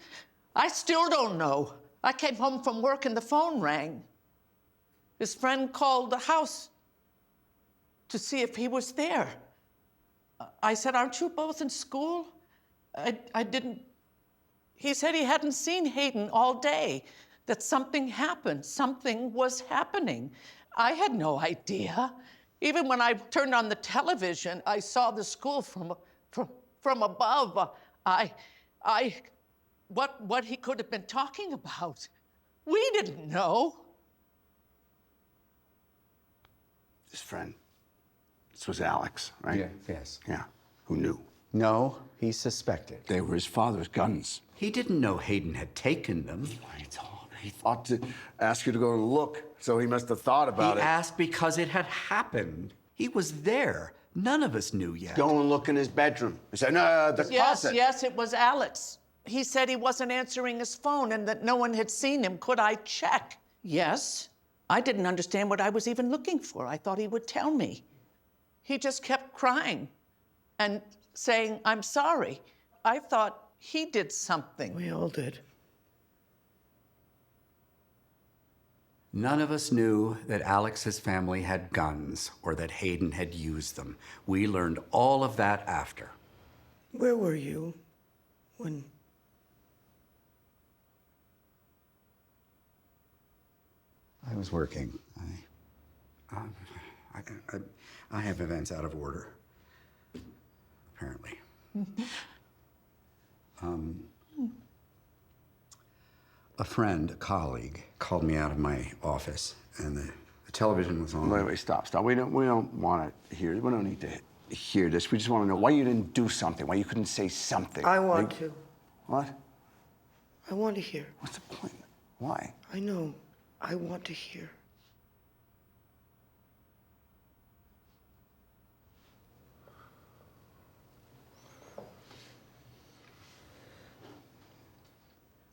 I still don't know. I came home from work and the phone rang. His friend called the house to see if he was there. I said, aren't you both in school? I didn't. He said he hadn't seen Hayden all day, that something happened. Something was happening. I had no idea. Even when I turned on the television, I saw the school from above. What he could have been talking about. We didn't know. His friend. This was Alex, right? Yeah, yes. Yeah. Who knew? No, he suspected. They were his father's guns. He didn't know Hayden had taken them. He thought to ask you to go and look, so he must have thought about He it. asked because it had happened. He was there. None of us knew yet. Go and look in his bedroom. He said, no, the closet. Yes, it was Alex. He said he wasn't answering his phone and that no one had seen him. Could I check? Yes. I didn't understand what I was even looking for. I thought he would tell me. He just kept crying and saying, I'm sorry. I thought he did something. We all did. None of us knew that Alex's family had guns or that Hayden had used them. We learned all of that after. Where were you when... I was working. I have events out of order, apparently. A friend, a colleague, called me out of my office, and the television was on. Wait, stop. We don't want to hear. We don't need to hear this. We just want to know why you didn't do something. Why you couldn't say something. I want to. What? I want to hear. What's the point? Why? I know. I want to hear.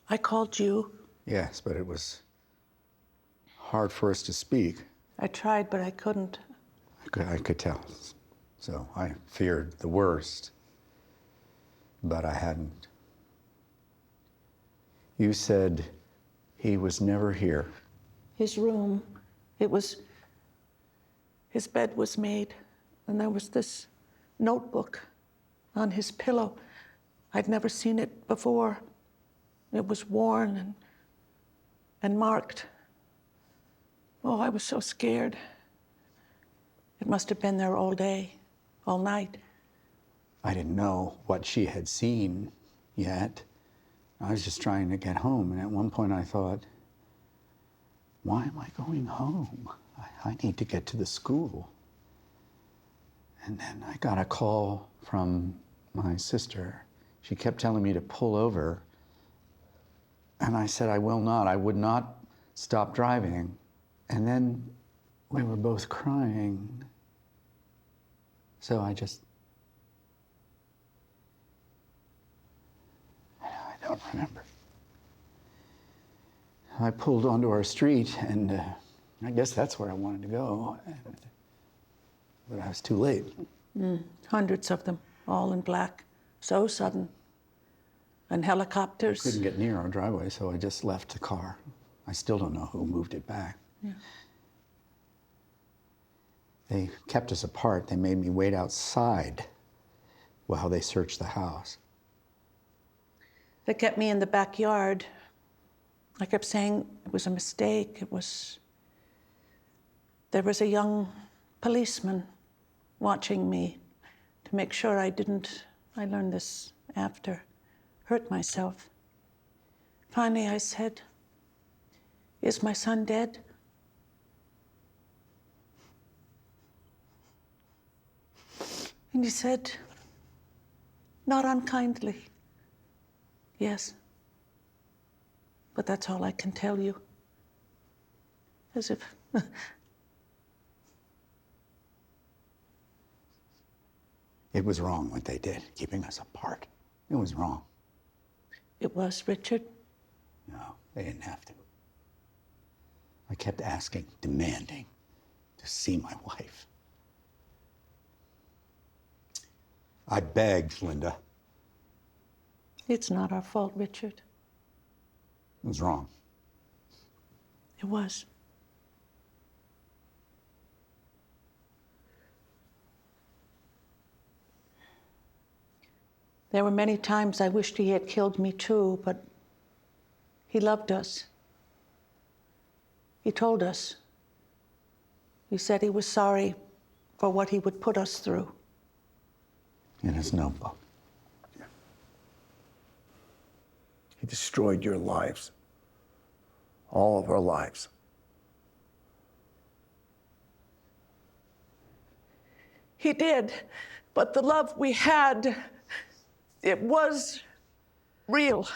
I called you. Yes, but it was hard for us to speak. I tried, but I couldn't. I could tell. So I feared the worst, but I hadn't. You said he was never here. His room, his bed was made, and there was this notebook on his pillow. I'd never seen it before. It was worn and marked. Oh, I was so scared. It must have been there all day, all night. I didn't know what she had seen yet. I was just trying to get home, and at one point I thought, why am I going home? I need to get to the school. And then I got a call from my sister. She kept telling me to pull over. And I said, I will not. I would not stop driving. And then we were both crying. So I don't remember. I pulled onto our street, and I guess that's where I wanted to go. But I was too late. Hundreds of them, all in black. So sudden. And helicopters. Couldn't get near our driveway, so I just left the car. I still don't know who moved it back. Yeah. They kept us apart. They made me wait outside while they searched the house. They kept me in the backyard. I kept saying it was a mistake. There was a young policeman watching me to make sure I learned this after, hurt myself. Finally, I said, "Is my son dead?" And he said, not unkindly, "Yes, but that's all I can tell you." As if It was wrong what they did, keeping us apart. It was wrong. it was, Richard. No, they didn't have to. I kept asking, demanding to see my wife. I begged, Linda. It's not our fault, Richard. It was wrong. It was. There were many times I wished he had killed me too, but he loved us. He told us. He said he was sorry for what he would put us through. In his notebook. He destroyed your lives. All of our lives. He did, but the love we had, it was real.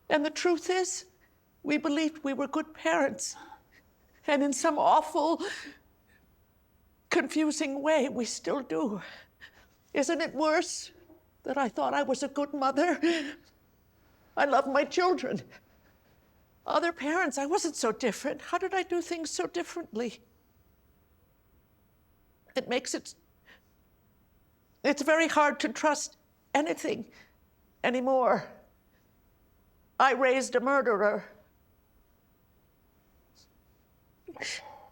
And the truth is, we believed we were good parents. And in some awful, confusing way, we still do. Isn't it worse that I thought I was a good mother? I love my children. Other parents, I wasn't so different. How did I do things so differently? It makes it's very hard to trust anything anymore. I raised a murderer.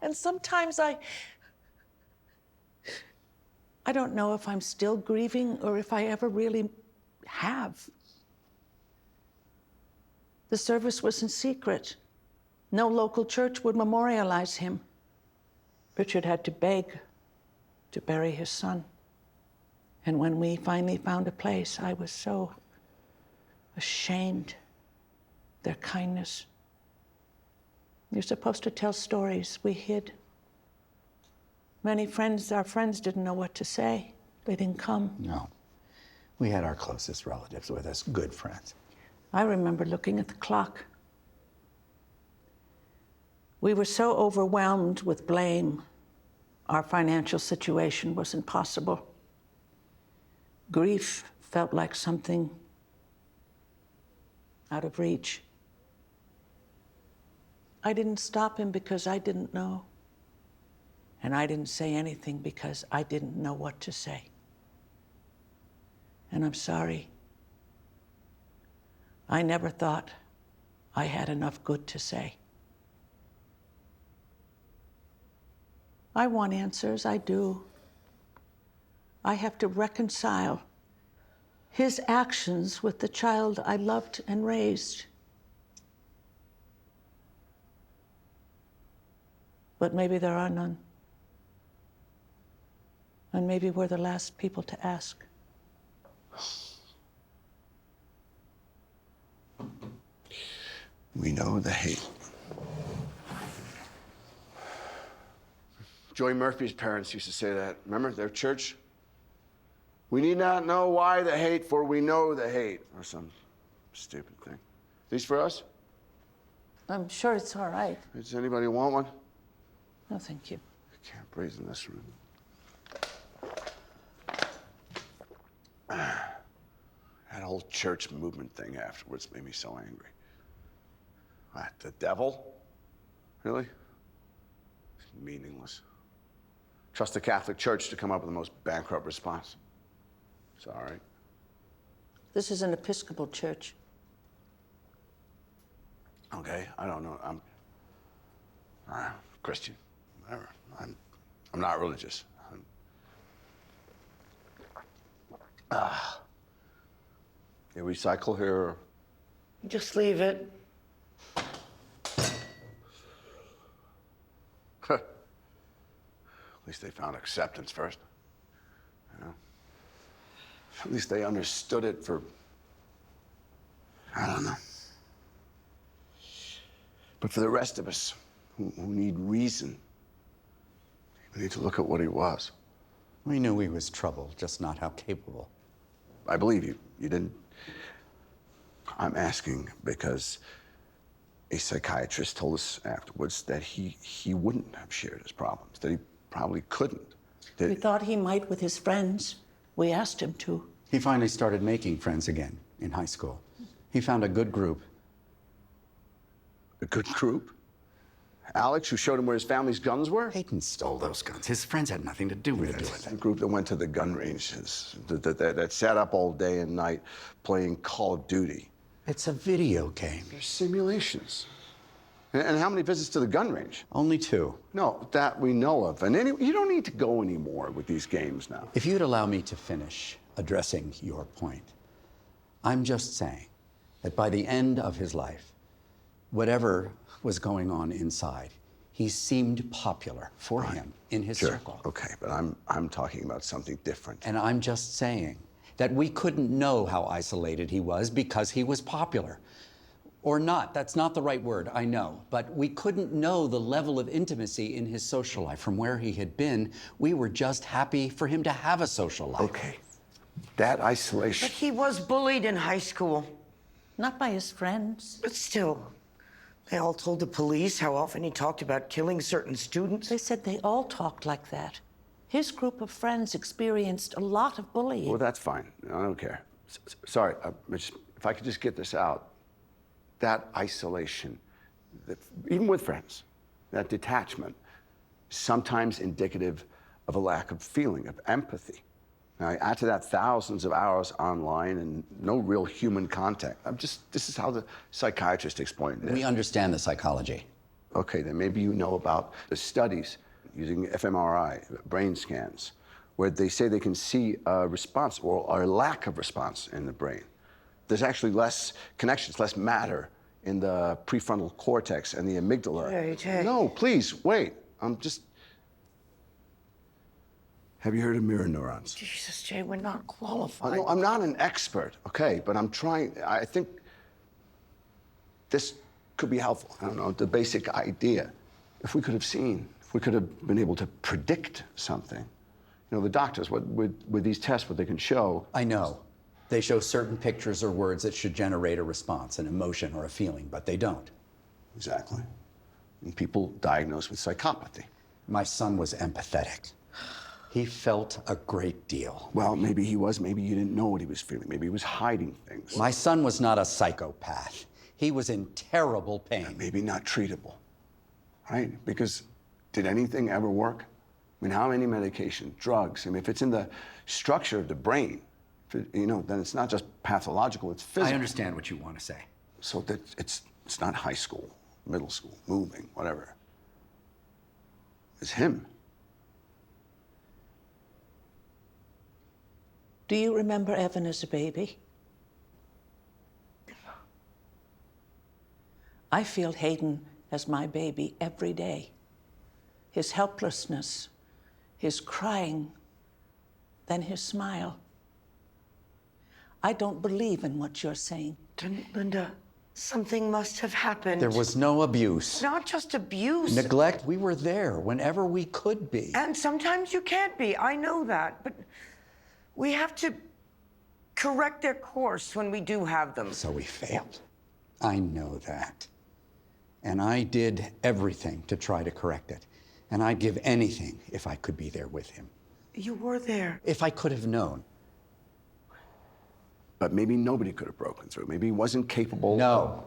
And sometimes I don't know if I'm still grieving or if I ever really have. The service was in secret. No local church would memorialize him. Richard had to beg to bury his son. And when we finally found a place, I was so ashamed. Their kindness. You're supposed to tell stories. We hid. Many friends, our friends didn't know what to say. They didn't come. No. We had our closest relatives with us, good friends. I remember looking at the clock. We were so overwhelmed with blame. Our financial situation was impossible. Grief felt like something out of reach. I didn't stop him because I didn't know. And I didn't say anything because I didn't know what to say. And I'm sorry. I never thought I had enough good to say. I want answers, I do. I have to reconcile his actions with the child I loved and raised. But maybe there are none. And maybe we're the last people to ask. We know the hate. Joy Murphy's parents used to say that. Remember their church? We need not know why the hate, for we know the hate. Or some stupid thing. These for us? I'm sure it's all right. Does anybody want one? No, thank you. I can't breathe in this room. That whole church movement thing afterwards made me so angry. What, the devil? Really? It's meaningless. Trust the Catholic Church to come up with the most bankrupt response. It's all right. This is an Episcopal church. Okay, I don't know. I'm Christian. Whatever. I'm not religious. You recycle here? Or... Just leave it. At least they found acceptance first. You know? At least they understood it for, I don't know, But for the rest of us who need reason, we need to look at what he was. We knew he was trouble, just not how capable. I believe you. You didn't. I'm asking because a psychiatrist told us afterwards that he wouldn't have shared his problems, that he probably couldn't. We thought he might with his friends. We asked him to. He finally started making friends again in high school. He found a good group. A good group? Alex, who showed him where his family's guns were? Hayden stole those guns. His friends had nothing to do with it. The group that went to the gun ranges, that sat up all day and night playing Call of Duty. It's a video game. They're simulations. And how many visits to the gun range? Only 2. No, that we know of. And you don't need to go anymore with these games now. If you'd allow me to finish addressing your point, I'm just saying that by the end of his life, whatever was going on inside, he seemed popular for him in his circle. Okay, but I'm talking about something different. And I'm just saying that we couldn't know how isolated he was because he was popular. Or not, that's not the right word, I know. But we couldn't know the level of intimacy in his social life from where he had been. We were just happy for him to have a social life. Okay, that isolation. But he was bullied in high school. Not by his friends. But still, they all told the police how often he talked about killing certain students. They said they all talked like that. His group of friends experienced a lot of bullying. Well, that's fine. I don't care. Sorry, if I could just get this out. That isolation, even with friends, that detachment, is sometimes indicative of a lack of feeling, of empathy. Now, add to that thousands of hours online and no real human contact. This is how the psychiatrist explained it. We understand the psychology. Okay, then maybe you know about the studies using fMRI, brain scans, where they say they can see a response or a lack of response in the brain. There's actually less connections, less matter in the prefrontal cortex and the amygdala. Jay. No, please, wait. Have you heard of mirror neurons? Jesus, Jay, we're not qualified. No, I'm not an expert, okay, but I'm trying. I think this could be helpful. I don't know, the basic idea. If we could have seen, if we could have been able to predict something. You know, the doctors, with these tests, what they can show. I know. They show certain pictures or words that should generate a response, an emotion or a feeling, but they don't. Exactly. And people diagnosed with psychopathy. My son was empathetic. He felt a great deal. Well, maybe he was. Maybe you didn't know what he was feeling. Maybe he was hiding things. My son was not a psychopath. He was in terrible pain. Maybe not treatable, right? Because did anything ever work? I mean, how many medications, drugs? I mean, if it's in the structure of the brain, then it's not just pathological, it's physical. I understand what you want to say. So that it's not high school, middle school, moving, whatever. It's him. Do you remember Evan as a baby? I feel Hayden as my baby every day. His helplessness, his crying, then his smile. I don't believe in what you're saying. Linda, something must have happened. There was no abuse. Not just abuse. Neglect, we were there whenever we could be. And sometimes you can't be, I know that, but we have to correct their course when we do have them. So we failed. I know that. And I did everything to try to correct it. And I'd give anything if I could be there with him. You were there. If I could have known. But maybe nobody could have broken through. Maybe he wasn't capable. No.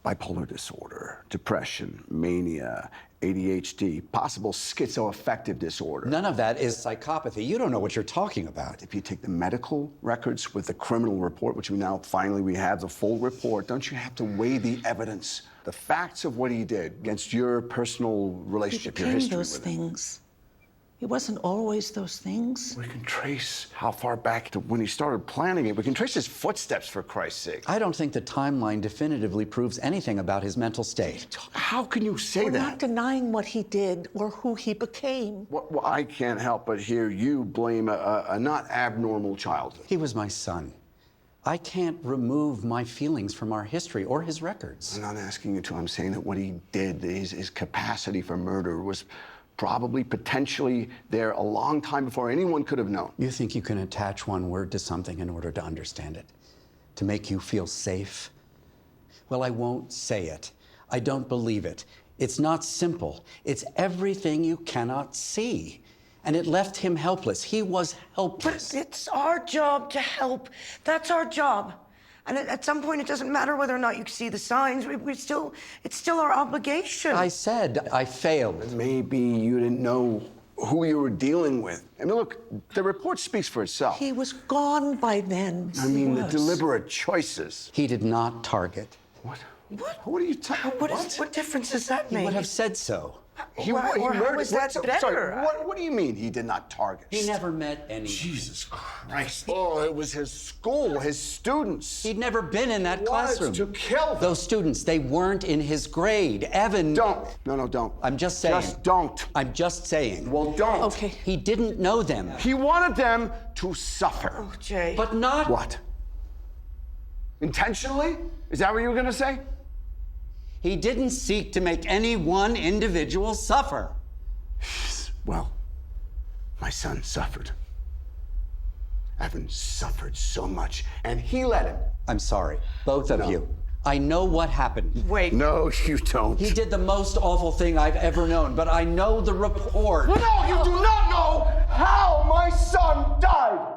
Bipolar disorder, depression, mania, ADHD, possible schizoaffective disorder. None of that is psychopathy. You don't know what you're talking about. If you take the medical records with the criminal report, which we have the full report, don't you have to weigh the evidence, the facts of what he did against your personal relationship, your history those with him? things. It wasn't always those things. We can trace how far back to when he started planning it. We can trace his footsteps, for Christ's sake. I don't think the timeline definitively proves anything about his mental state. How can you say We're that? not denying what he did or who he became. Well, I can't help but hear you blame a not abnormal childhood. He was my son. I can't remove my feelings from our history or his records. I'm not asking you to. I'm saying that what he did, his capacity for murder was probably potentially there a long time before anyone could have known. You think you can attach one word to something in order to understand it? To make you feel safe? Well, I won't say it. I don't believe it. It's not simple. It's everything you cannot see. And it left him helpless. He was helpless. But it's our job to help. That's our job. And at some point, it doesn't matter whether or not you see the signs. It's still our obligation. I said I failed. Maybe you didn't know who you were dealing with. I mean, look, the report speaks for itself. He was gone by then. I mean, the deliberate choices. He did not target. What? What are you talking about? What difference does that make? He would have said so. He how is that better? Sorry, what do you mean he did not target? He never met anyone. Jesus Christ. Oh, it was his school, his students. He'd never been in that classroom. To kill them. Those students, they weren't in his grade. Evan... Don't. No, don't. I'm just saying. Just don't. I'm just saying. Well, don't. Okay. He didn't know them. He wanted them to suffer. Oh, Jay. But not... What? Intentionally? Is that what you were going to say? He didn't seek to make any one individual suffer. Well, my son suffered. Evan suffered so much, and he let him. I'm sorry, both of you. I know what happened. Wait. No, you don't. He did the most awful thing I've ever known, but I know the report. No, you do not know how my son died.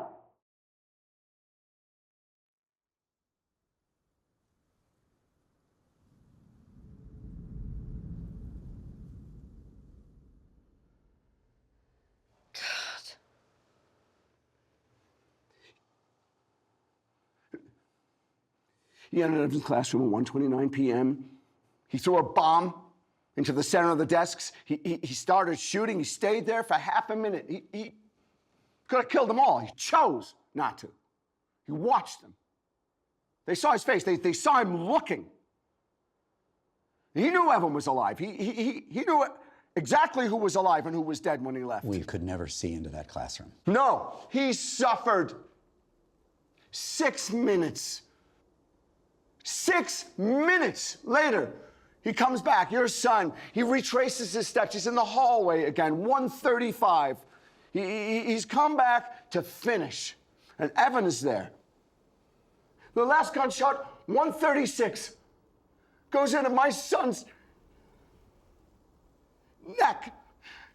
He entered Evan's classroom at 1:29 p.m. He threw a bomb into the center of the desks. He started shooting. He stayed there for half a minute. He could have killed them all. He chose not to. He watched them. They saw his face. They saw him looking. He knew Evan was alive. He knew exactly who was alive and who was dead when he left. We could never see into that classroom. No, he suffered. 6 minutes. 6 minutes later, he comes back, your son. He retraces his steps. He's in the hallway again, 1:35. He's come back to finish, and Evan is there. The last gunshot, 1:36, goes into my son's neck,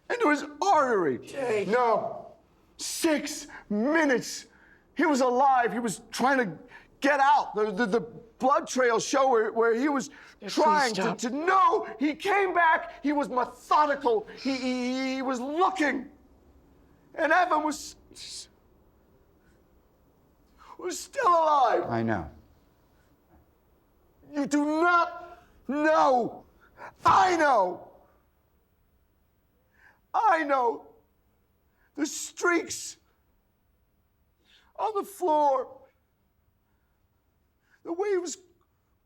into his artery. Jay. No, 6 minutes. He was alive. He was trying to get out. The blood trails show where he was trying to know. He came back. He was methodical. He was looking. And Evan was still alive. I know. You do not know. I know. I know. The streaks on the floor. The way he was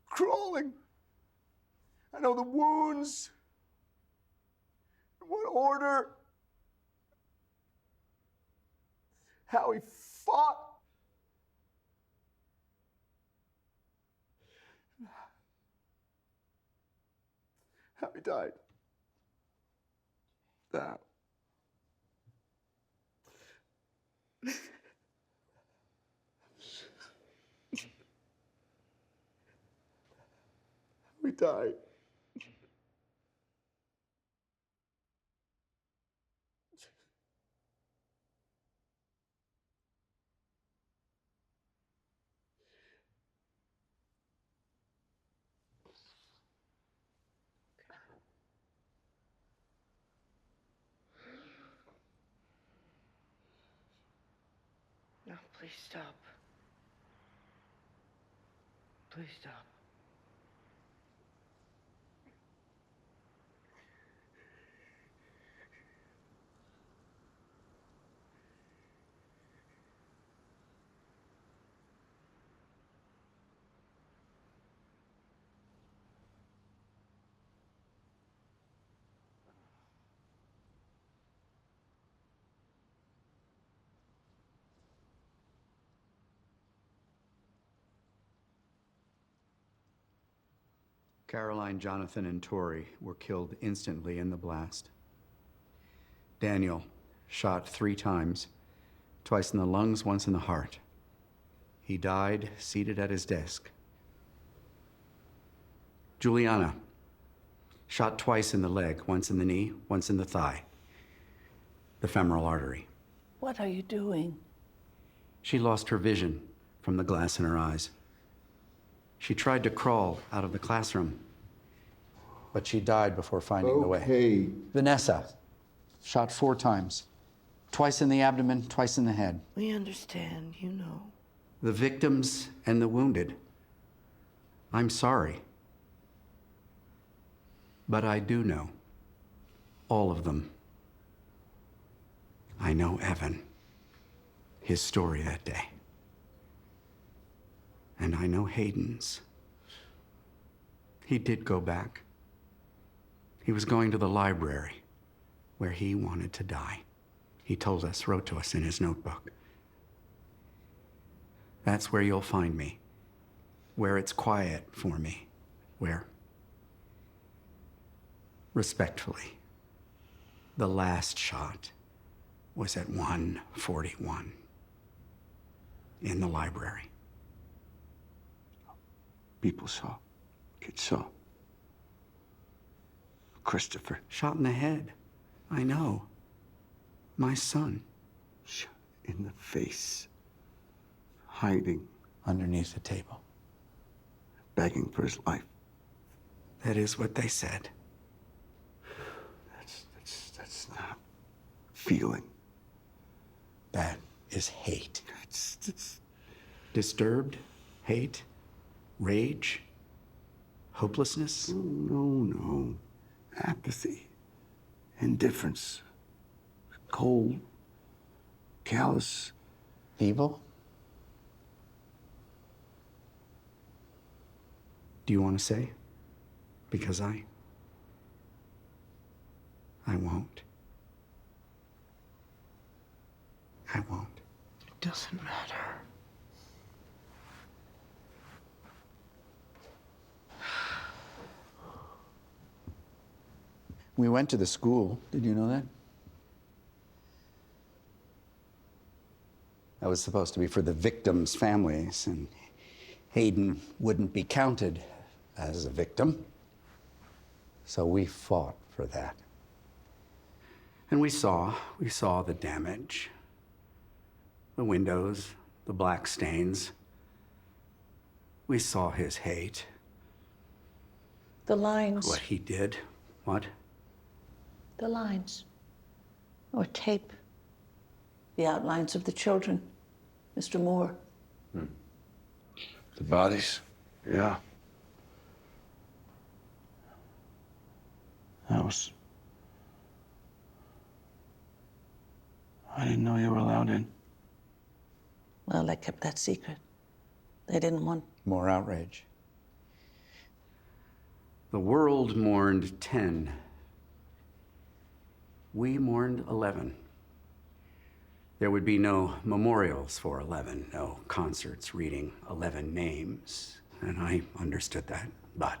crawling. I know the wounds. In what order. How he fought. How he died. That. We died. No, please stop. Please stop. Caroline, Jonathan, and Tori were killed instantly in the blast. Daniel, shot 3 times, twice in the lungs, once in the heart. He died seated at his desk. Juliana, shot twice in the leg, once in the knee, once in the thigh, the femoral artery. What are you doing? She lost her vision from the glass in her eyes. She tried to crawl out of the classroom, but she died before finding the way. Vanessa, shot 4 times. Twice in the abdomen, twice in the head. We understand, you know. The victims and the wounded. I'm sorry. But I do know. All of them. I know Evan. His story that day. And I know Hayden's. He did go back. He was going to the library, where he wanted to die. He told us, wrote to us in his notebook. That's where you'll find me. Where it's quiet for me. Where, respectfully, the last shot was at 1:41 in the library. People saw. Kids saw. Christopher. Shot in the head. I know. My son. Shot in the face. Hiding. Underneath the table. Begging for his life. That is what they said. That's not feeling. That is hate. It's Disturbed, hate, rage, hopelessness. No. Apathy. Indifference. Cold. Callous. Evil? Do you want to say? Because I won't. I won't. It doesn't matter. We went to the school. Did you know that? That was supposed to be for the victims' families, and Hayden wouldn't be counted as a victim. So we fought for that. And we saw the damage. The windows, the black stains. We saw his hate. The lines. What he did. What? The lines. Or tape. The outlines of the children. Mr. Moore. The bodies. Yeah. That was... I didn't know you were allowed in. Well, I kept that secret. They didn't want... More outrage. The world mourned 10. We mourned 11. There would be no memorials for 11, no concerts reading 11 names, and I understood that, but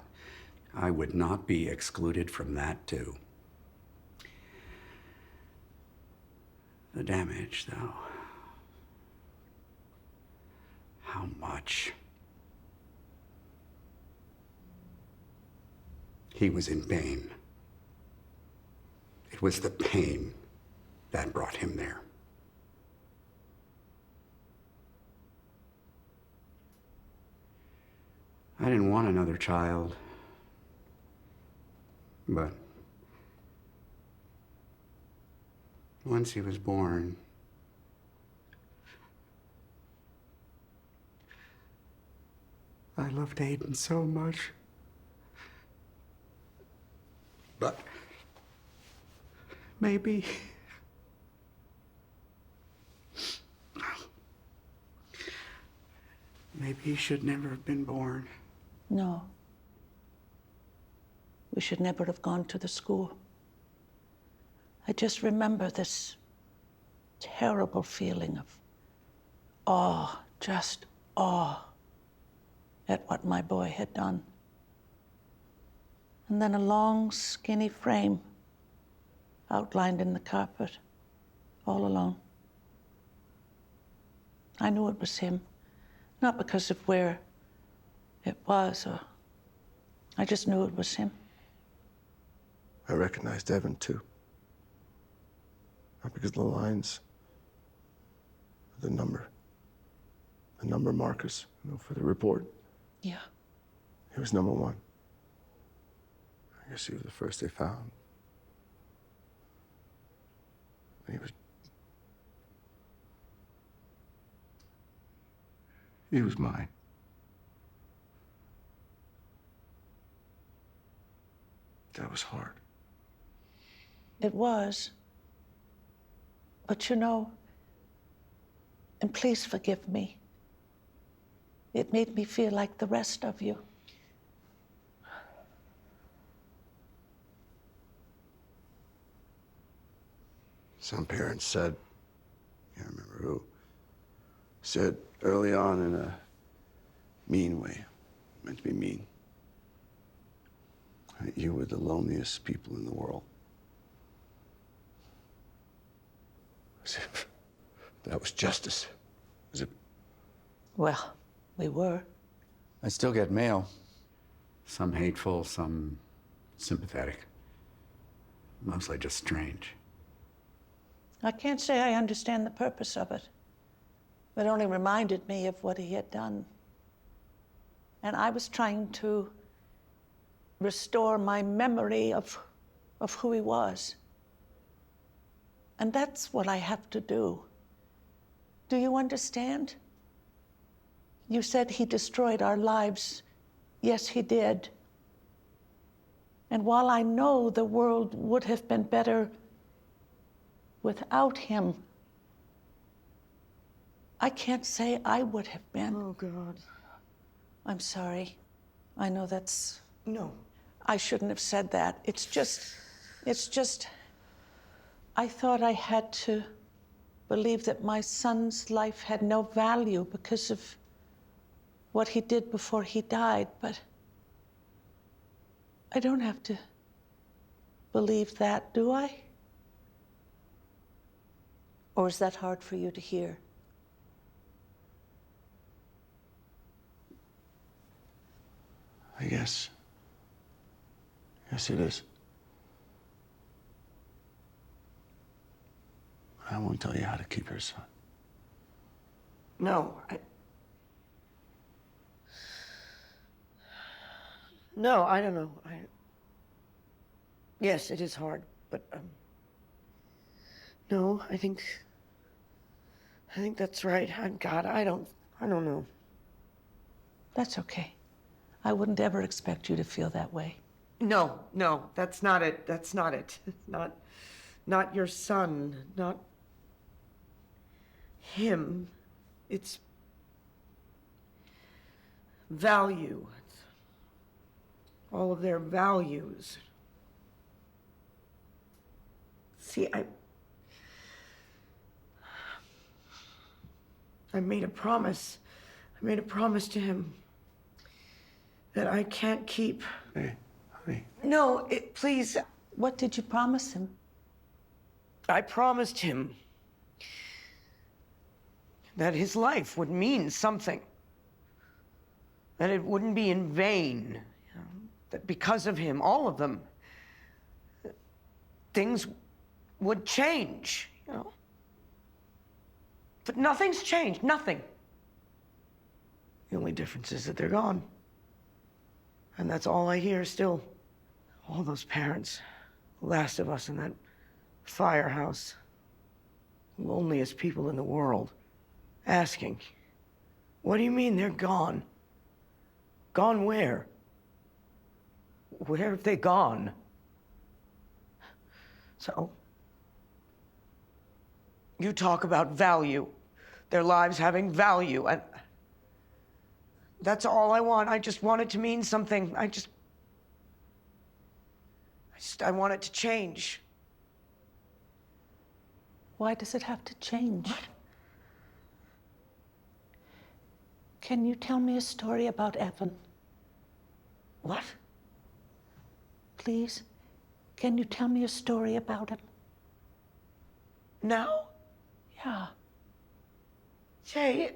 I would not be excluded from that too. The damage, though. How much? He was in pain. It was the pain that brought him there. I didn't want another child, but once he was born, I loved Hayden so much. But maybe he should never have been born. No. We should never have gone to the school. I just remember this terrible feeling of awe, just awe at what my boy had done. and then a long, skinny frame outlined in the carpet, all alone. I knew it was him, not because of where it was, or I just knew it was him. I recognized Evan, too. Not because of the lines, but the number markers, for the report. Yeah. He was number 1. I guess he was the first they found. And he was mine. That was hard. It was. But you know, and please forgive me, it made me feel like the rest of you. Some parents said, I can't remember who, said early on in a mean way, meant to be mean, that you were the loneliest people in the world. As if that was justice. As if... Well, we were. I still get mail. Some hateful, some sympathetic. Mostly just strange. I can't say I understand the purpose of it. It only reminded me of what he had done. And I was trying to restore my memory of who he was. And that's what I have to do. Do you understand? You said he destroyed our lives. Yes, he did. And while I know the world would have been better without him, I can't say I would have been. Oh, God. I'm sorry. I know that's... No. I shouldn't have said that. It's just... I thought I had to believe that my son's life had no value because of what he did before he died, but I don't have to believe that, do I? Or is that hard for you to hear? I guess. Yes, it is. I won't tell you how to keep your son. No, No, I don't know. Yes, it is hard, but, no, I think that's right. God, I don't know. That's okay. I wouldn't ever expect you to feel that way. No, that's not it. That's not it. Not your son, not him. It's value. It's all of their values. See, I made a promise. I made a promise to him that I can't keep. Hey, honey. No, please. What did you promise him? I promised him that his life would mean something. That it wouldn't be in vain. That because of him, all of them, things would change, But nothing's changed, nothing. The only difference is that they're gone. And that's all I hear still. All those parents, the last of us in that firehouse, loneliest people in the world, asking, what do you mean they're gone? Gone where? Where have they gone? So, you talk about value, their lives having value, and that's all I want. I just want it to mean something. I want it to change. Why does it have to change? Can you tell me a story about Evan? What? please? Can you tell me a story about him? Now? Yeah. Jay,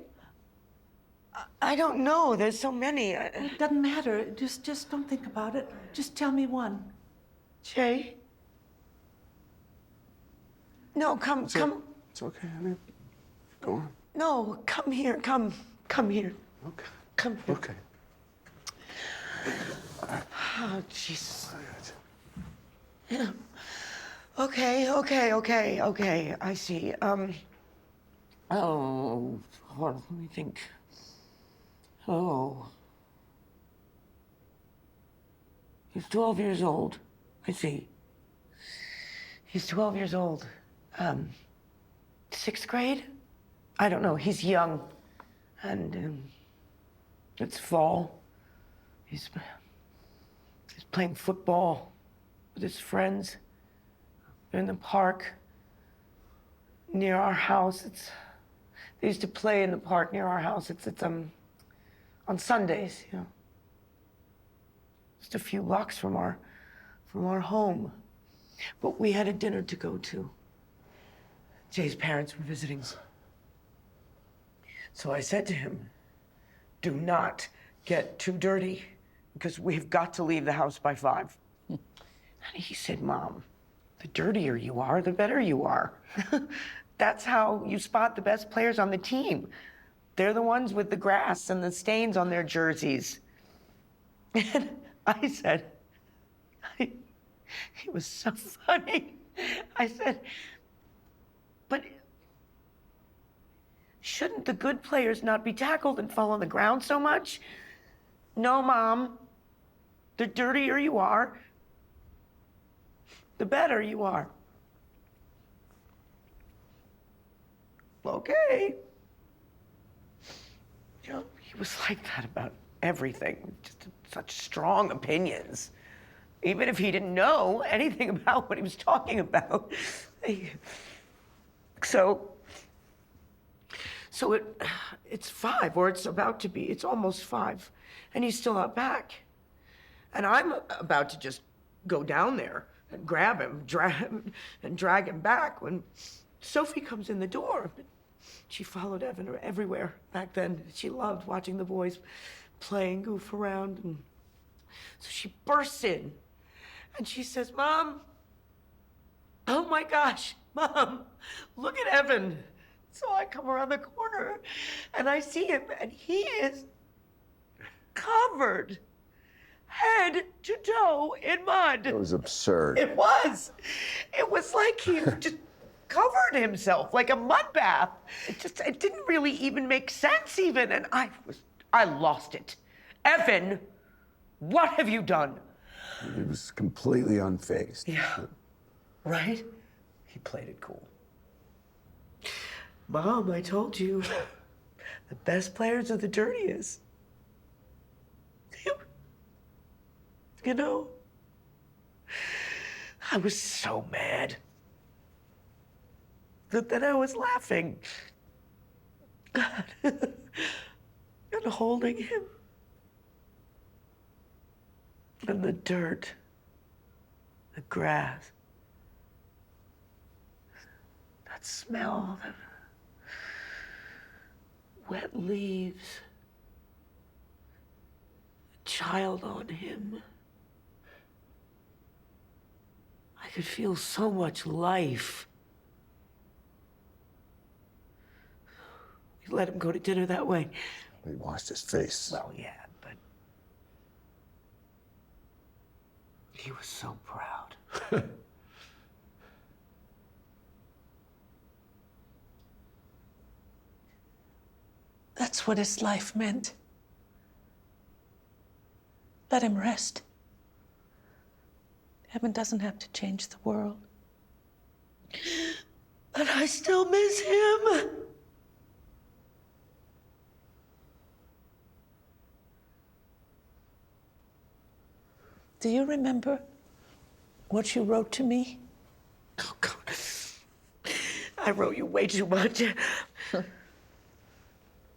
I don't know. There's so many. It doesn't matter. Just don't think about it. Just tell me one. Jay? No, come. It's okay, honey. Go on. No, come here. Come here. Okay. Come here. Okay. Oh, Jesus. I got you. Okay. I see. Oh, hold on, let me think. Oh. He's 12 years old. I see. He's 12 years old. 6th grade? I don't know. He's young. And it's fall. He's playing football with his friends. They're in the park near our house. They used to play in the park near our house. It's on Sundays, you know. Just a few blocks from our home. But we had a dinner to go to. Jay's parents were visiting. So I said to him, do not get too dirty because we've got to leave the house by 5. And he said, Mom, the dirtier you are, the better you are. That's how you spot the best players on the team. They're the ones with the grass and the stains on their jerseys. And I said, it was so funny. I said, but shouldn't the good players not be tackled and fall on the ground so much? No, Mom. The dirtier you are, the better you are. Okay. You know, he was like that about everything. Just such strong opinions. Even if he didn't know anything about what he was talking about. So it's 5, or it's about to be. It's almost 5, and he's still not back. And I'm about to just go down there and grab him, drag him back when Sophie comes in the door. She followed Evan everywhere back then. She loved watching the boys play and goof around. And so she bursts in, and she says, Mom, oh my gosh, Mom, look at Evan. So I come around the corner, and I see him, and he is covered head to toe in mud. It was absurd. It was. It was like he just covered himself like a mud bath. It didn't really even make sense even, and I lost it. Evan, what have you done? He was completely unfazed. Yeah. Right? He played it cool. Mom, I told you, the best players are the dirtiest. You know, I was so mad. But then I was laughing. And holding him. And the dirt, the grass, that smell, the wet leaves, a child on him. I could feel so much life. We let him go to dinner that way. He washed his face. Well, yeah, but he was so proud. That's what his life meant. Let him rest. Heaven doesn't have to change the world. But I still miss him. Do you remember what you wrote to me? Oh, God. I wrote you way too much.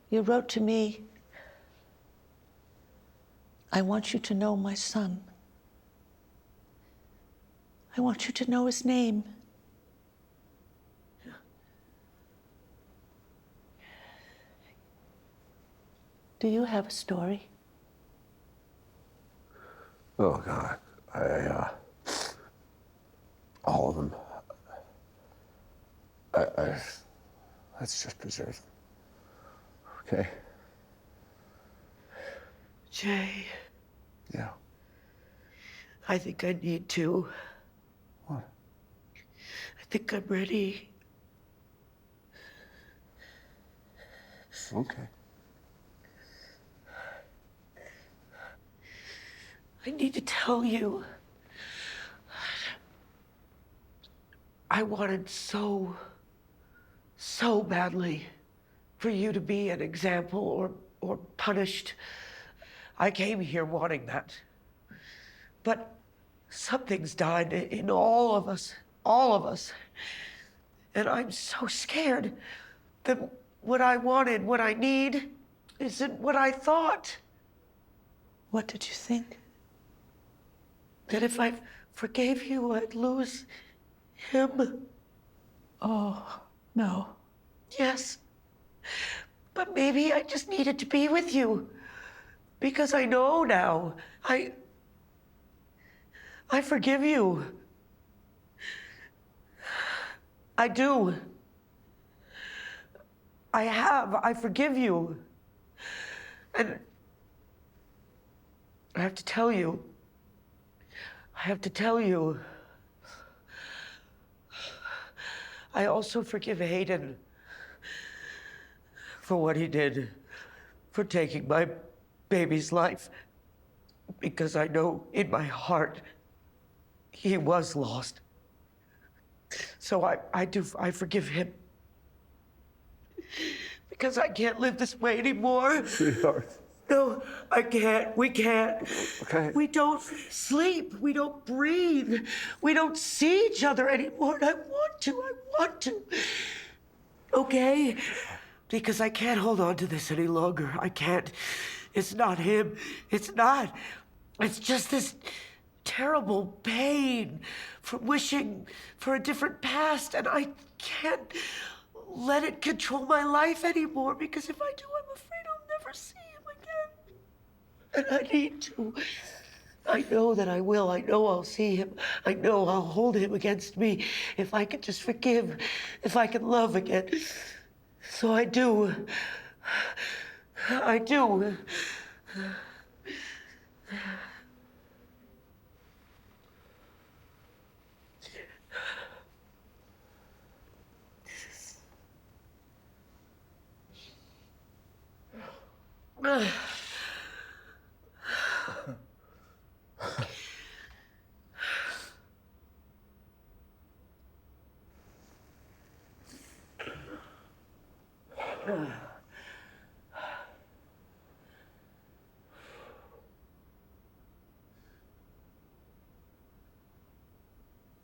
You wrote to me, I want you to know my son. I want you to know his name. Do you have a story? Oh, God. All of them. Let's just preserve them. Okay? Jay, Yeah. I think I need to. What? I think I'm ready. Okay. I need to tell you. I wanted so badly for you to be an example or punished. I came here wanting that. But something's died in all of us. And I'm so scared that what I wanted, what I need, isn't what I thought. What did you think? That if I forgave you, I'd lose him. Oh, no. Yes. But maybe I just needed to be with you. Because I know now. I forgive you. I do. I forgive you. And I have to tell you, I also forgive Hayden for what he did, for taking my baby's life, because I know in my heart he was lost. So I forgive him. Because I can't live this way anymore. Sweetheart. No, I can't. We can't. Okay. We don't sleep. We don't breathe. We don't see each other anymore. And I want to. Okay? Because I can't hold on to this any longer. I can't. It's not him. It's not. It's just this terrible pain from wishing for a different past. And I can't let it control my life anymore, because if I do, I'm afraid I'll never see him again. And I need to. I know that I will. I know I'll see him. I know I'll hold him against me if I can just forgive, if I can love again. So I do. I do.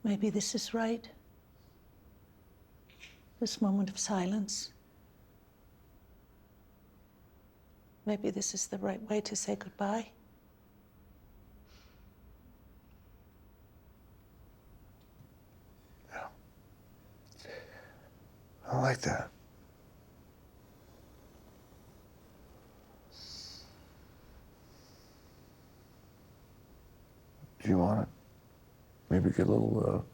Maybe this is right. This moment of silence. Maybe this is the right way to say goodbye. Yeah. I like that. Do you want it? Maybe get a little,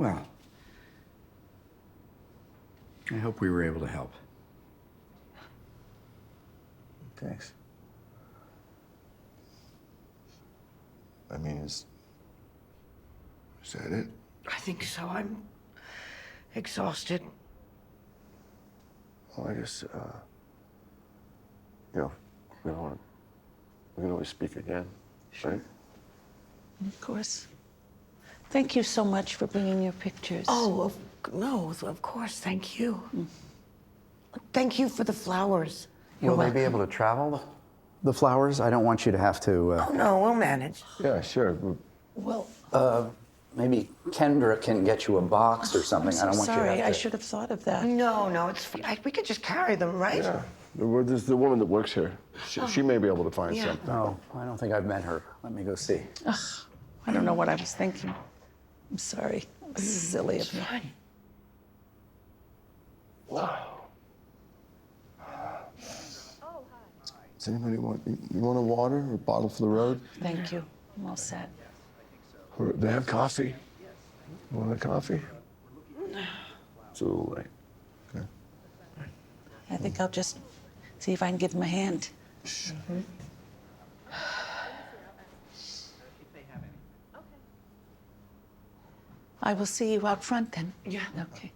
Well, I hope we were able to help. Thanks. I mean, is that it? I think so. I'm exhausted. Well, I guess, you know, we can always speak again, right? Of course. Thank you so much for bringing your pictures. Oh, no, of course, thank you. Thank you for the flowers. Will they be able to travel, the flowers? I don't want you to have to... Oh, no, we'll manage. Yeah, sure. Well, Maybe Kendra can get you a box or something. I don't want you to sorry, have to... I should have thought of that. No, it's we could just carry them, right? Yeah. There's the woman that works here. She may be able to find Yeah. something. Oh, I don't think I've met her. Let me go see. I don't know what I was thinking. I'm sorry. This is silly of me. Fine. Does anybody want, you want a water or a bottle for the road? Thank you. I'm all set. Or they have coffee. You want a coffee? It's a little late. Okay. I think I'll just see if I can give him a hand. I will see you out front then. Yeah. Okay.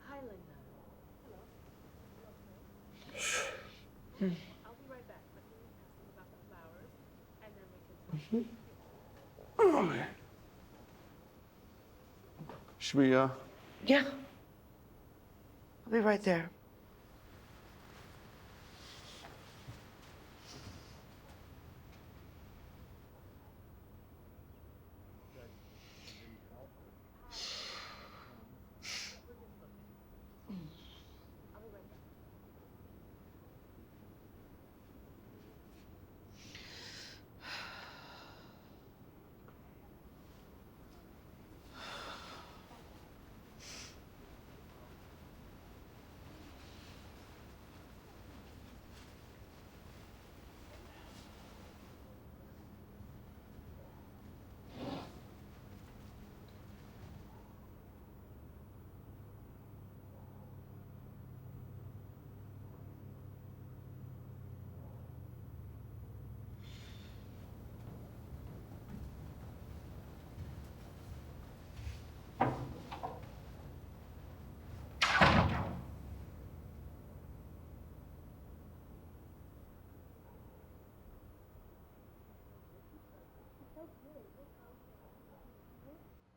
Hi, Linda. Hmm. I'll be right back. Let me ask them about the flowers, and then we can... Okay. Should we, Yeah. I'll be right there.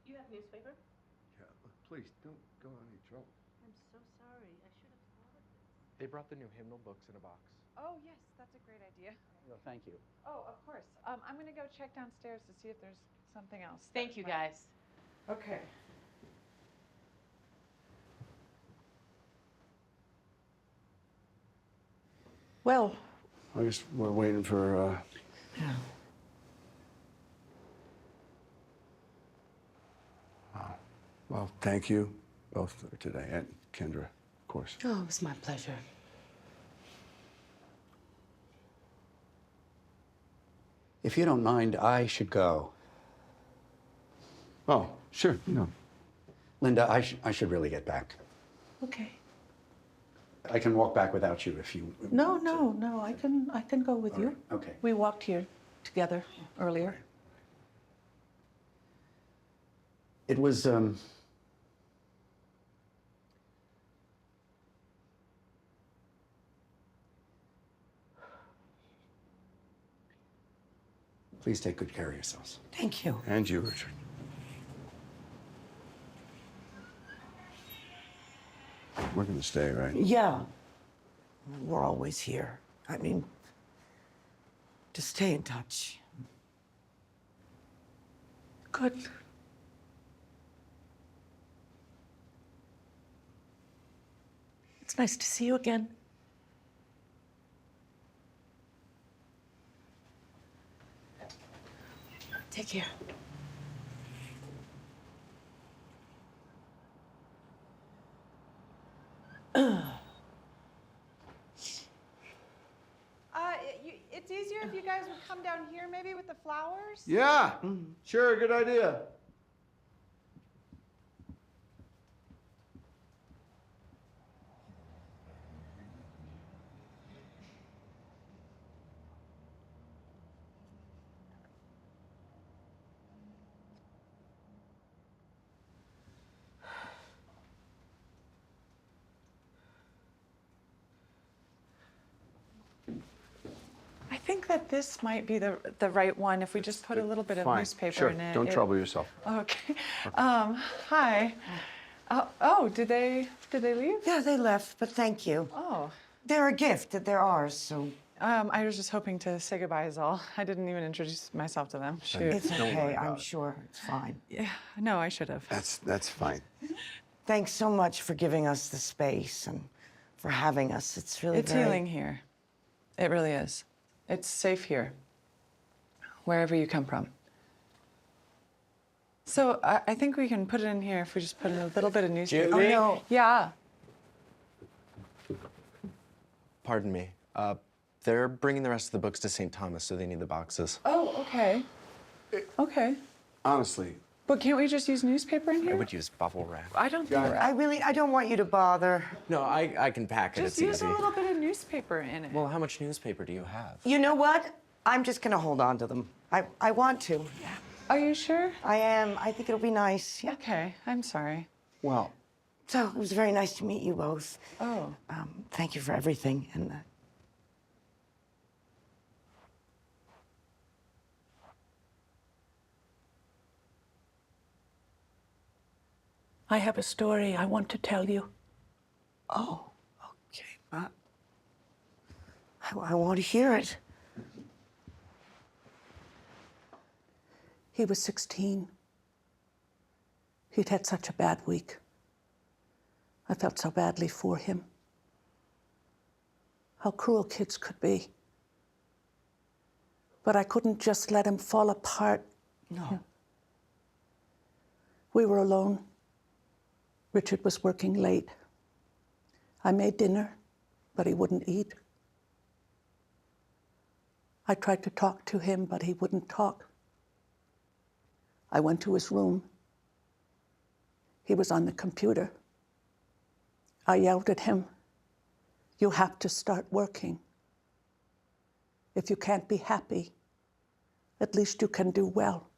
You have newspaper? yeah, please, don't go on any trouble. I'm so sorry. I should have thought of this. They brought the new hymnal books in a box. Oh, yes, that's a great idea. Well, thank you. Oh, of course. I'm going to go check downstairs to see if there's something else. Thank you, guys. Okay. Well, I guess we're waiting for, Yeah. well, thank you both for today, and Kendra, of course. Oh, it was my pleasure. If you don't mind, I should go. Oh, sure, no. Linda, I should really get back. okay. I can walk back without you if you... No, I can go with you. Okay. We walked here together earlier. It was, Please take good care of yourselves. Thank you. And you, Richard. We're gonna stay, right? Yeah. We're always here. I mean, just stay in touch. Good. It's nice to see you again. Take care. It's easier if you guys would come down here maybe with the flowers? Yeah, sure, good idea. I think that this might be the right one if we just put a little bit of Fine, newspaper sure. in it. Don't trouble yourself. Okay. Hi. Oh, did they leave? Yeah, they left, but thank you. Oh. They're a gift. They're ours, so. I was just hoping to say goodbye is all. I didn't even introduce myself to them. Shoot. It's okay, I'm sure. It's fine. Yeah, no, I should have. That's fine. Thanks so much for giving us the space and for having us. It's really It's healing here. It really is. It's safe here, wherever you come from. So I think we can put it in here if we just put in a little bit of newspaper. Judy? Oh, no. Yeah. Pardon me. They're bringing the rest of the books to St. Thomas, so they need the boxes. Oh, okay. Okay. Honestly, But can't we just use newspaper in I here? would use bubble wrap. I don't think. I don't want you to bother. No, I can pack it. Just It's use easy. a little bit of newspaper in it. Well, how much newspaper do you have? You know what? I'm just gonna hold on to them. I want to. Are you sure? I am. I think it'll be nice. Yeah. Okay, I'm sorry. well, So it was very nice to meet you both. Oh. Thank you for everything. And I have a story I want to tell you. oh, okay. I want to hear it. He was 16. He'd had such a bad week. I felt so badly for him. How cruel kids could be. But I couldn't just let him fall apart. No. We were alone. Richard was working late. I made dinner, but he wouldn't eat. I tried to talk to him, but he wouldn't talk. I went to his room. He was on the computer. I yelled at him, "You have to start working. If you can't be happy, at least you can do well."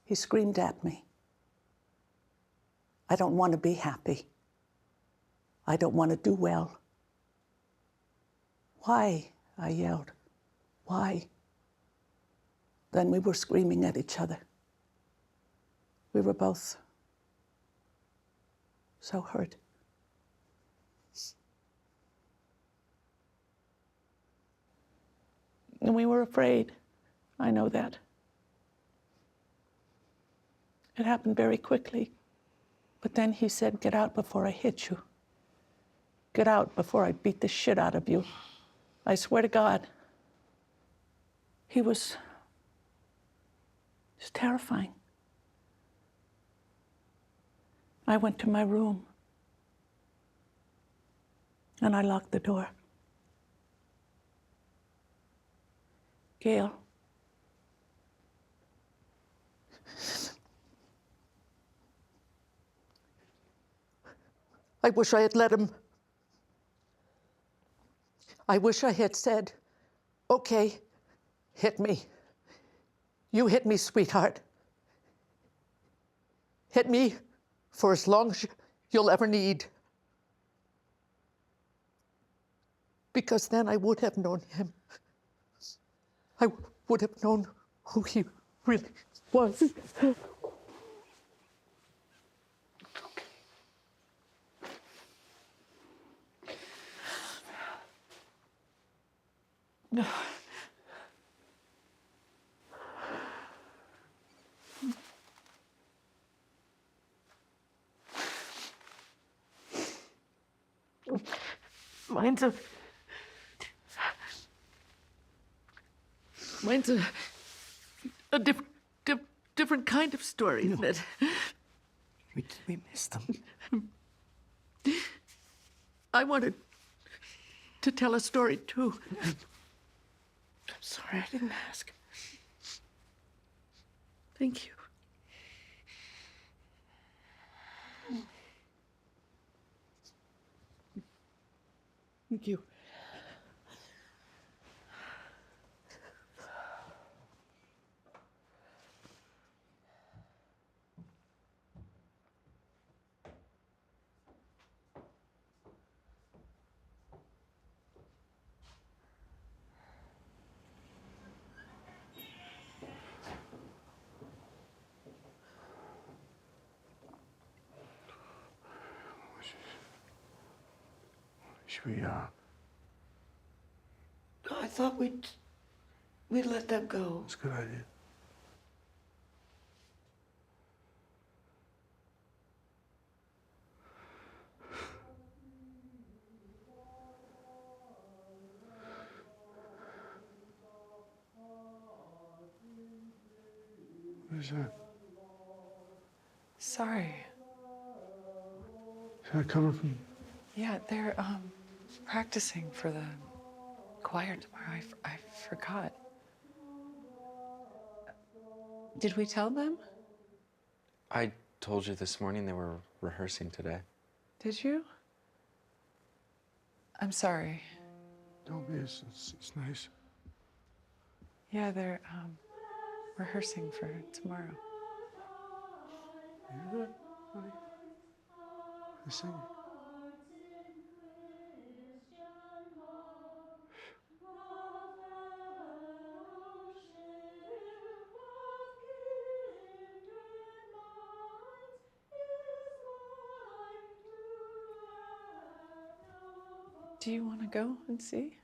He screamed at me. I don't want to be happy. I don't want to do well. "Why?" I yelled. "Why?" Then we were screaming at each other. We were both so hurt. And we were afraid. I know that. It happened very quickly. But then he said, "Get out before I hit you. Get out before I beat the shit out of you." I swear to God. He was just terrifying. I went to my room and I locked the door. Gail, I wish I had let him. I wish I had said, "Okay, hit me. You hit me, sweetheart. Hit me for as long as you'll ever need." Because then I would have known him. I would have known who he really was. Mine's a different kind of story, isn't it? We missed them. I wanted to tell a story too. I'm sorry, I didn't ask. Thank you. Thank you. Should we, I thought we'd let them go. That's a good idea. What is that? Sorry. Is that coming from? Yeah, they're practicing for the choir tomorrow. I forgot. Did we tell them? I told you this morning they were rehearsing today. Did you? I'm sorry. Don't be. It's nice. Yeah, they're rehearsing for tomorrow. You hear that, honey? They're singing. Do you want to go and see?